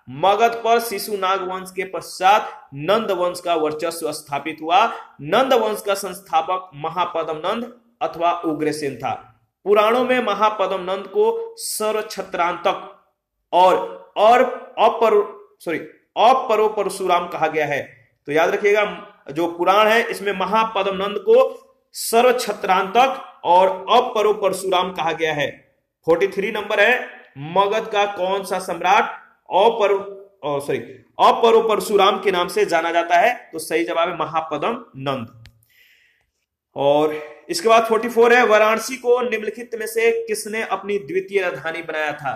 मगध पर शिशुनाग वंश के पश्चात नंद वंश का वर्चस्व स्थापित हुआ। नंद वंश का संस्थापक महापद्म नंद अथवा उग्रसेन था। पुराणों में महापद्म नंद को सर्वछत्रांतक और अपरो परशुराम कहा गया है। तो याद रखिएगा, जो पुराण है इसमें महापद्म नंद को सर्वछत्रांतक और अपरो परशुराम कहा गया है। 43 नंबर है, मगध का कौन सा सम्राट अपरो परशुराम के नाम से जाना जाता है? तो सही जवाब है महापद्म नंद। और इसके बाद 44 है, वाराणसी को निम्नलिखित में से किसने अपनी द्वितीय राजधानी बनाया था?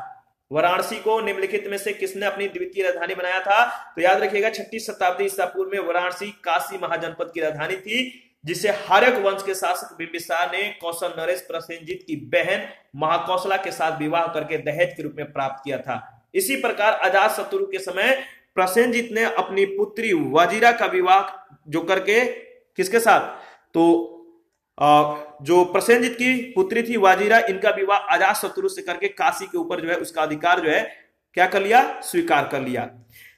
वाराणसी को निम्नलिखित में से किसने अपनी द्वितीय राजधानी बनाया था? तो याद रखिएगा 6ठी शताब्दी ईसा पूर्व में वाराणसी काशी महाजनपद की राजधानी थी, जिसे हार्यक वंश के शासक बिंबिसार ने कौशल नरेश प्रसेनजीत की बहन महाकौशला के साथ विवाह करके दहेज के रूप में प्राप्त किया था। इसी प्रकार अजातशत्रु के समय प्रसेनजीत ने अपनी पुत्री वजीरा का विवाह जो करके किसके साथ? तो जो प्रसेनजीत की पुत्री थी वाजिरा, इनका विवाह अजातशत्रु से करके काशी के ऊपर जो है उसका अधिकार जो है क्या कर लिया? स्वीकार कर लिया।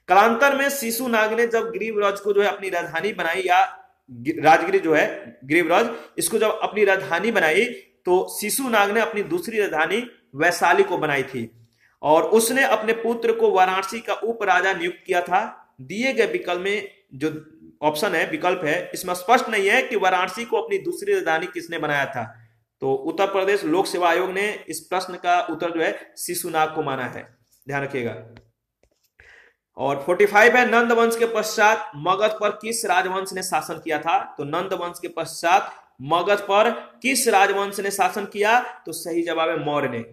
कालांतर में शिशुनाग ने जब गिरिव्रज को जो है अपनी राजधानी बनाई, या राजगिरी जो है गिरिव्रज, इसको जब अपनी राजधानी बनाई तो शिशुनाग ने अपनी दूसरी राजधानी वैशाली को बनाई थी और उसने अपने पुत्र को वाराणसी का उपराजा नियुक्त किया था। दिए गए विकल्प में जो ऑप्शन है, विकल्प है, इसमें स्पष्ट नहीं है कि वाराणसी को अपनी दूसरी राजधानी किसने बनाया था। तो उत्तर प्रदेश लोक सेवा आयोग ने इस प्रश्न का उत्तर जो है शिशुनाग को माना है, ध्यान रखिएगा। और 45 है, नंद वंश के पश्चात मगध पर किस राजवंश ने शासन किया था? तो नंद वंश के पश्चात मगध पर किस राजवंश ने शासन किया? तो सही जवाब है मौर्य ने।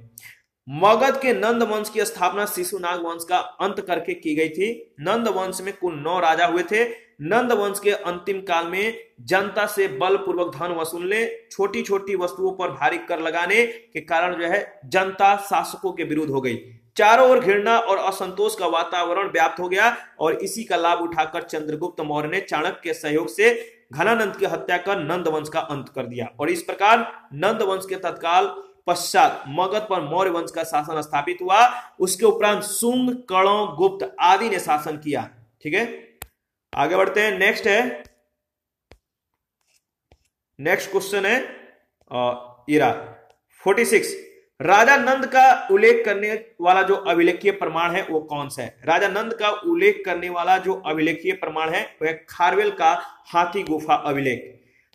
मगध के नंद वंश की स्थापना शिशुनाग वंश का अंत करके की गई थी। नंद वंश में कुल 9 राजा हुए थे। नंद वंश के अंतिम काल में जनता से बलपूर्वक धन वसूलने, छोटी छोटी वस्तुओं पर भारी कर लगाने के कारण जो है जनता शासकों के विरुद्ध हो गई। चारों ओर घृणा और असंतोष का वातावरण व्याप्त हो गया और इसी का लाभ उठाकर चंद्रगुप्त मौर्य ने चाणक्य के सहयोग से घनानंद की हत्या कर नंद वंश का अंत कर दिया और इस प्रकार नंद वंश के तत्काल पश्चात मगध पर मौर्य वंश का शासन स्थापित हुआ। उसके उपरांत शुंग, कणव, गुप्त आदि ने शासन किया। ठीक है, आगे बढ़ते हैं। नेक्स्ट क्वेश्चन है इरा 46। राजा नंद का उल्लेख करने वाला जो अभिलेखीय प्रमाण है वो कौन सा है? राजा नंद का उल्लेख करने वाला जो अभिलेखीय प्रमाण है वह खारवेल का हाथी गुफा अभिलेख।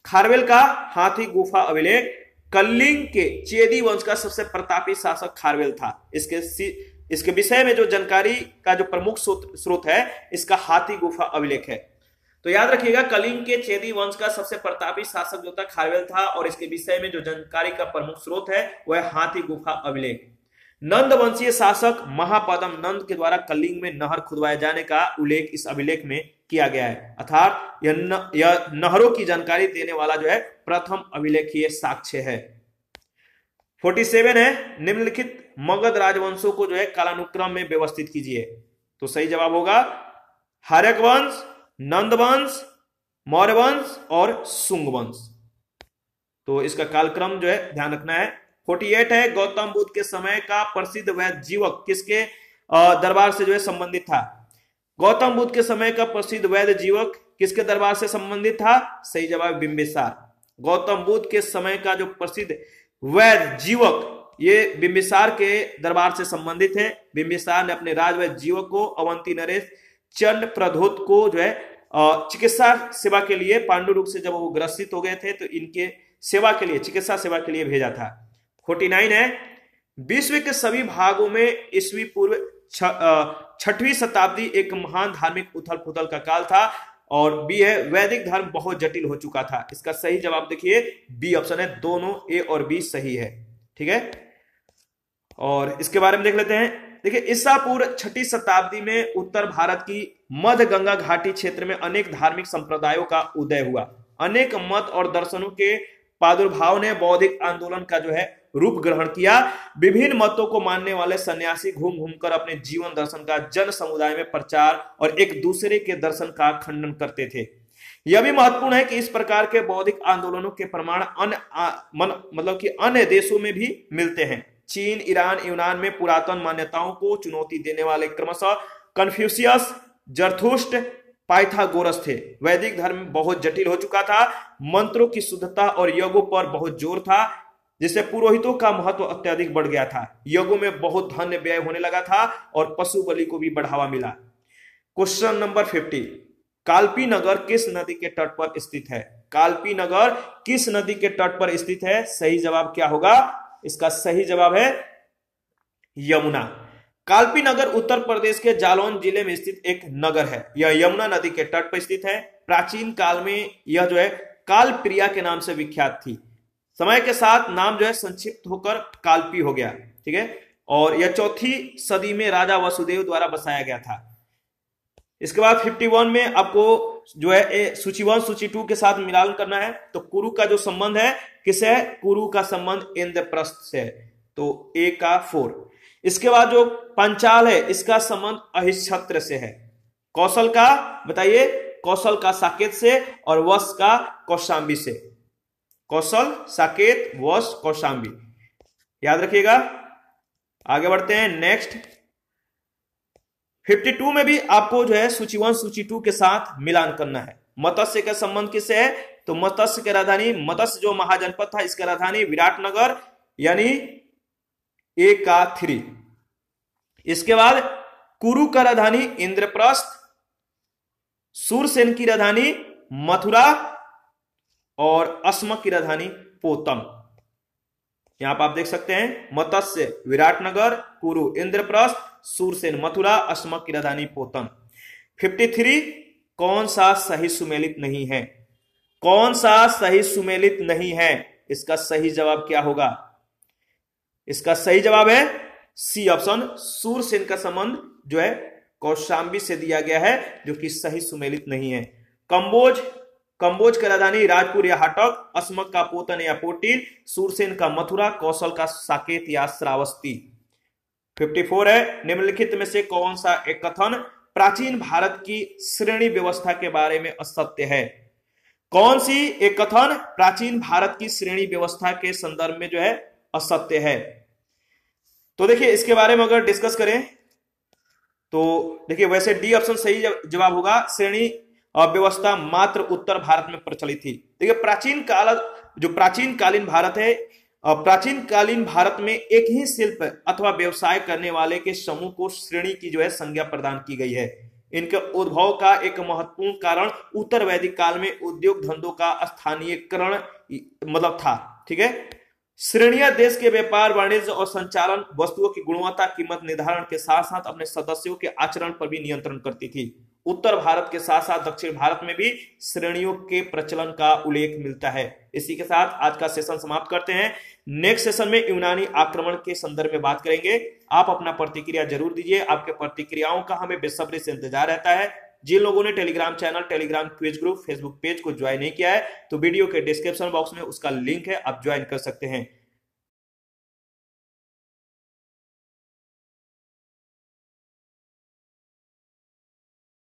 खारवेल का हाथी गुफा अभिलेख कलिंग के चेदी वंश का सबसे प्रतापी शासक खारवेल था। इसके विषय में जो जानकारी का जो प्रमुख स्रोत है इसका हाथी गुफा अभिलेख है। तो याद रखिएगा, कलिंग के चेदी वंश का सबसे प्रतापी शासक जो था खारवेल था और इसके विषय में जो जानकारी का प्रमुख स्रोत है वह हाथी गुफा अभिलेख। नंद वंशीय शासक महापदम नंद के द्वारा कलिंग में नहर खुदवाए जाने का उल्लेख इस अभिलेख में किया गया है, अर्थात यह नहरों की जानकारी देने वाला जो है प्रथम अभिलेखीय साक्ष्य है। 47 है, निम्नलिखित मगध राजवंशों को जो है कालानुक्रम में व्यवस्थित कीजिए। तो सही जवाब होगा हार्यक वंश, नंद वंश, मौर्य वंश और शुंग वंश। तो इसका कालक्रम जो है ध्यान रखना है। 48 है, गौतम बुद्ध के समय का प्रसिद्ध वैद्य जीवक किसके दरबार से जो है संबंधित था? गौतम बुद्ध के समय का प्रसिद्ध वैद्य जीवक किसके दरबार से संबंधित था? सही जवाब बिंबिसार। गौतम बुद्ध के समय का जो प्रसिद्ध वैद्य जीवक ये बिंबिसार के दरबार से संबंधित है। बिंबिसार ने अपने राजवैद्य जीवक को अवंती नरेश चंड प्रधोत को जो है चिकित्सा सेवा के लिए पांडु रोग से जब वो ग्रसित हो गए थे तो इनके सेवा के लिए, चिकित्सा सेवा के लिए भेजा था। 49 है, विश्व के सभी भागों में ईस्वी पूर्व 6वीं शताब्दी एक महान धार्मिक उथल पुथल का काल था और बी है वैदिक धर्म बहुत जटिल हो चुका था। इसका सही जवाब देखिए बी ऑप्शन है, दोनों ए और बी सही है। ठीक है, और इसके बारे में देख लेते हैं। देखिए, ईसा पूर्व 6ठी शताब्दी में उत्तर भारत की मध्य गंगा घाटी क्षेत्र में अनेक धार्मिक संप्रदायों का उदय हुआ। अनेक मत और दर्शनों के प्रादुर्भाव ने बौद्धिक आंदोलन का जो है रूप ग्रहण किया। विभिन्न मतों को मानने वाले सन्यासी घूम घूमकर अपने जीवन दर्शन का जन समुदाय में प्रचार और एक दूसरे के दर्शन का खंडन करते थे। यह भी महत्वपूर्ण है कि इस प्रकार के बौद्धिक आंदोलनों के प्रमाण अन्य देशों में भी मिलते हैं। चीन, ईरान, यूनान में पुरातन मान्यताओं को चुनौती देने वाले क्रमशः कन्फ्यूशियस, जरथुस्ट्र, पाइथागोरस थे। वैदिक धर्म बहुत जटिल हो चुका था। मंत्रों की शुद्धता और यज्ञों पर बहुत जोर था, जिससे पुरोहितों का महत्व अत्यधिक बढ़ गया था। यज्ञों में बहुत धन व्यय होने लगा था और पशु बलि को भी बढ़ावा मिला। क्वेश्चन नंबर 50, कालपी नगर किस नदी के तट पर स्थित है? कालपी नगर किस नदी के तट पर स्थित है? सही जवाब क्या होगा? इसका सही जवाब है यमुना। कालपी नगर उत्तर प्रदेश के जालौन जिले में स्थित एक नगर है। यह यमुना नदी के तट पर स्थित है। प्राचीन काल में यह जो है कालप्रिया के नाम से विख्यात थी। समय के साथ नाम जो है संक्षिप्त होकर कालपी हो गया। ठीक है, और यह 4वीं सदी में राजा वसुदेव द्वारा बसाया गया था। इसके बाद 51 में आपको जो है सूची 1 सूची 2 के साथ मिलान करना है। तो कुरु का जो संबंध है किससे है? कुरु का संबंध इंद्रप्रस्थ से है, तो ए का 4। इसके बाद जो पंचाल है इसका संबंध अहिच्छत्र से है। कौशल का बताइए, कौशल का साकेत से और वश का कौशांबी से। कौशल, साकेत, वश, कौशांबी, याद रखिएगा। आगे बढ़ते हैं नेक्स्ट। 52 में भी आपको जो है सूची 1 सूची 2 के साथ मिलान करना है। मत्स्य का संबंध किससे है? तो मत्स्य की राजधानी, मत्स्य जो महाजनपद था इसका राजधानी विराटनगर, यानी ए का 3। इसके बाद कुरु का राजधानी इंद्रप्रस्थ, सूरसेन की राजधानी मथुरा और अस्मक की राजधानी पोतम। यहां पर आप देख सकते हैं मत्स्य विराटनगर, कुरु इंद्रप्रस्थ, सूरसेन मथुरा, अस्मक की राजधानी पोतम। 53 कौन सा सही सुमेलित नहीं है? कौन सा सही सुमेलित नहीं है? इसका सही जवाब क्या होगा? इसका सही जवाब है सी ऑप्शन, सूरसेन का संबंध जो है कौशांबी से दिया गया है, जो कि सही सुमेलित नहीं है। कंबोज, कंबोज का राजधानी राजपुर या हाटक, अस्मक का पोतन या पोटीर, सूरसेन का मथुरा, कौशल का साकेत या श्रावस्ती। 54 है निम्नलिखित में से कौन सा एक कथन प्राचीन भारत की श्रेणी व्यवस्था के बारे में असत्य है? कौन सी एक कथन प्राचीन भारत की श्रेणी व्यवस्था के संदर्भ में जो है असत्य है? तो देखिए इसके बारे में अगर डिस्कस करें तो देखिए वैसे डी ऑप्शन सही जवाब होगा। श्रेणी व्यवस्था मात्र उत्तर भारत में प्रचलित थी। देखिए प्राचीन कालीन भारत है, प्राचीन कालीन भारत में एक ही शिल्प अथवा व्यवसाय करने वाले के समूह को श्रेणी की जो है संज्ञा प्रदान की गई है। इनके उद्भव का एक महत्वपूर्ण कारण उत्तर वैदिक काल में उद्योग धंधों का स्थानीयकरण मतलब था। ठीक है, श्रेणियां देश के व्यापार, वाणिज्य और संचालन, वस्तुओं की गुणवत्ता, कीमत निर्धारण के साथ साथ अपने सदस्यों के आचरण पर भी नियंत्रण करती थी। उत्तर भारत के साथ साथ दक्षिण भारत में भी श्रेणियों के प्रचलन का उल्लेख मिलता है। इसी के साथ आज का सेशन समाप्त करते हैं। नेक्स्ट सेशन में यूनानी आक्रमण के संदर्भ में बात करेंगे। आप अपना प्रतिक्रिया जरूर दीजिए, आपके प्रतिक्रियाओं का हमें बेसब्री से इंतजार रहता है। जिन लोगों ने Telegram channel, Telegram quiz group, Facebook page को ज्वाइन नहीं किया है तो वीडियो के डिस्क्रिप्शन बॉक्स में उसका लिंक है, आप ज्वाइन कर सकते हैं।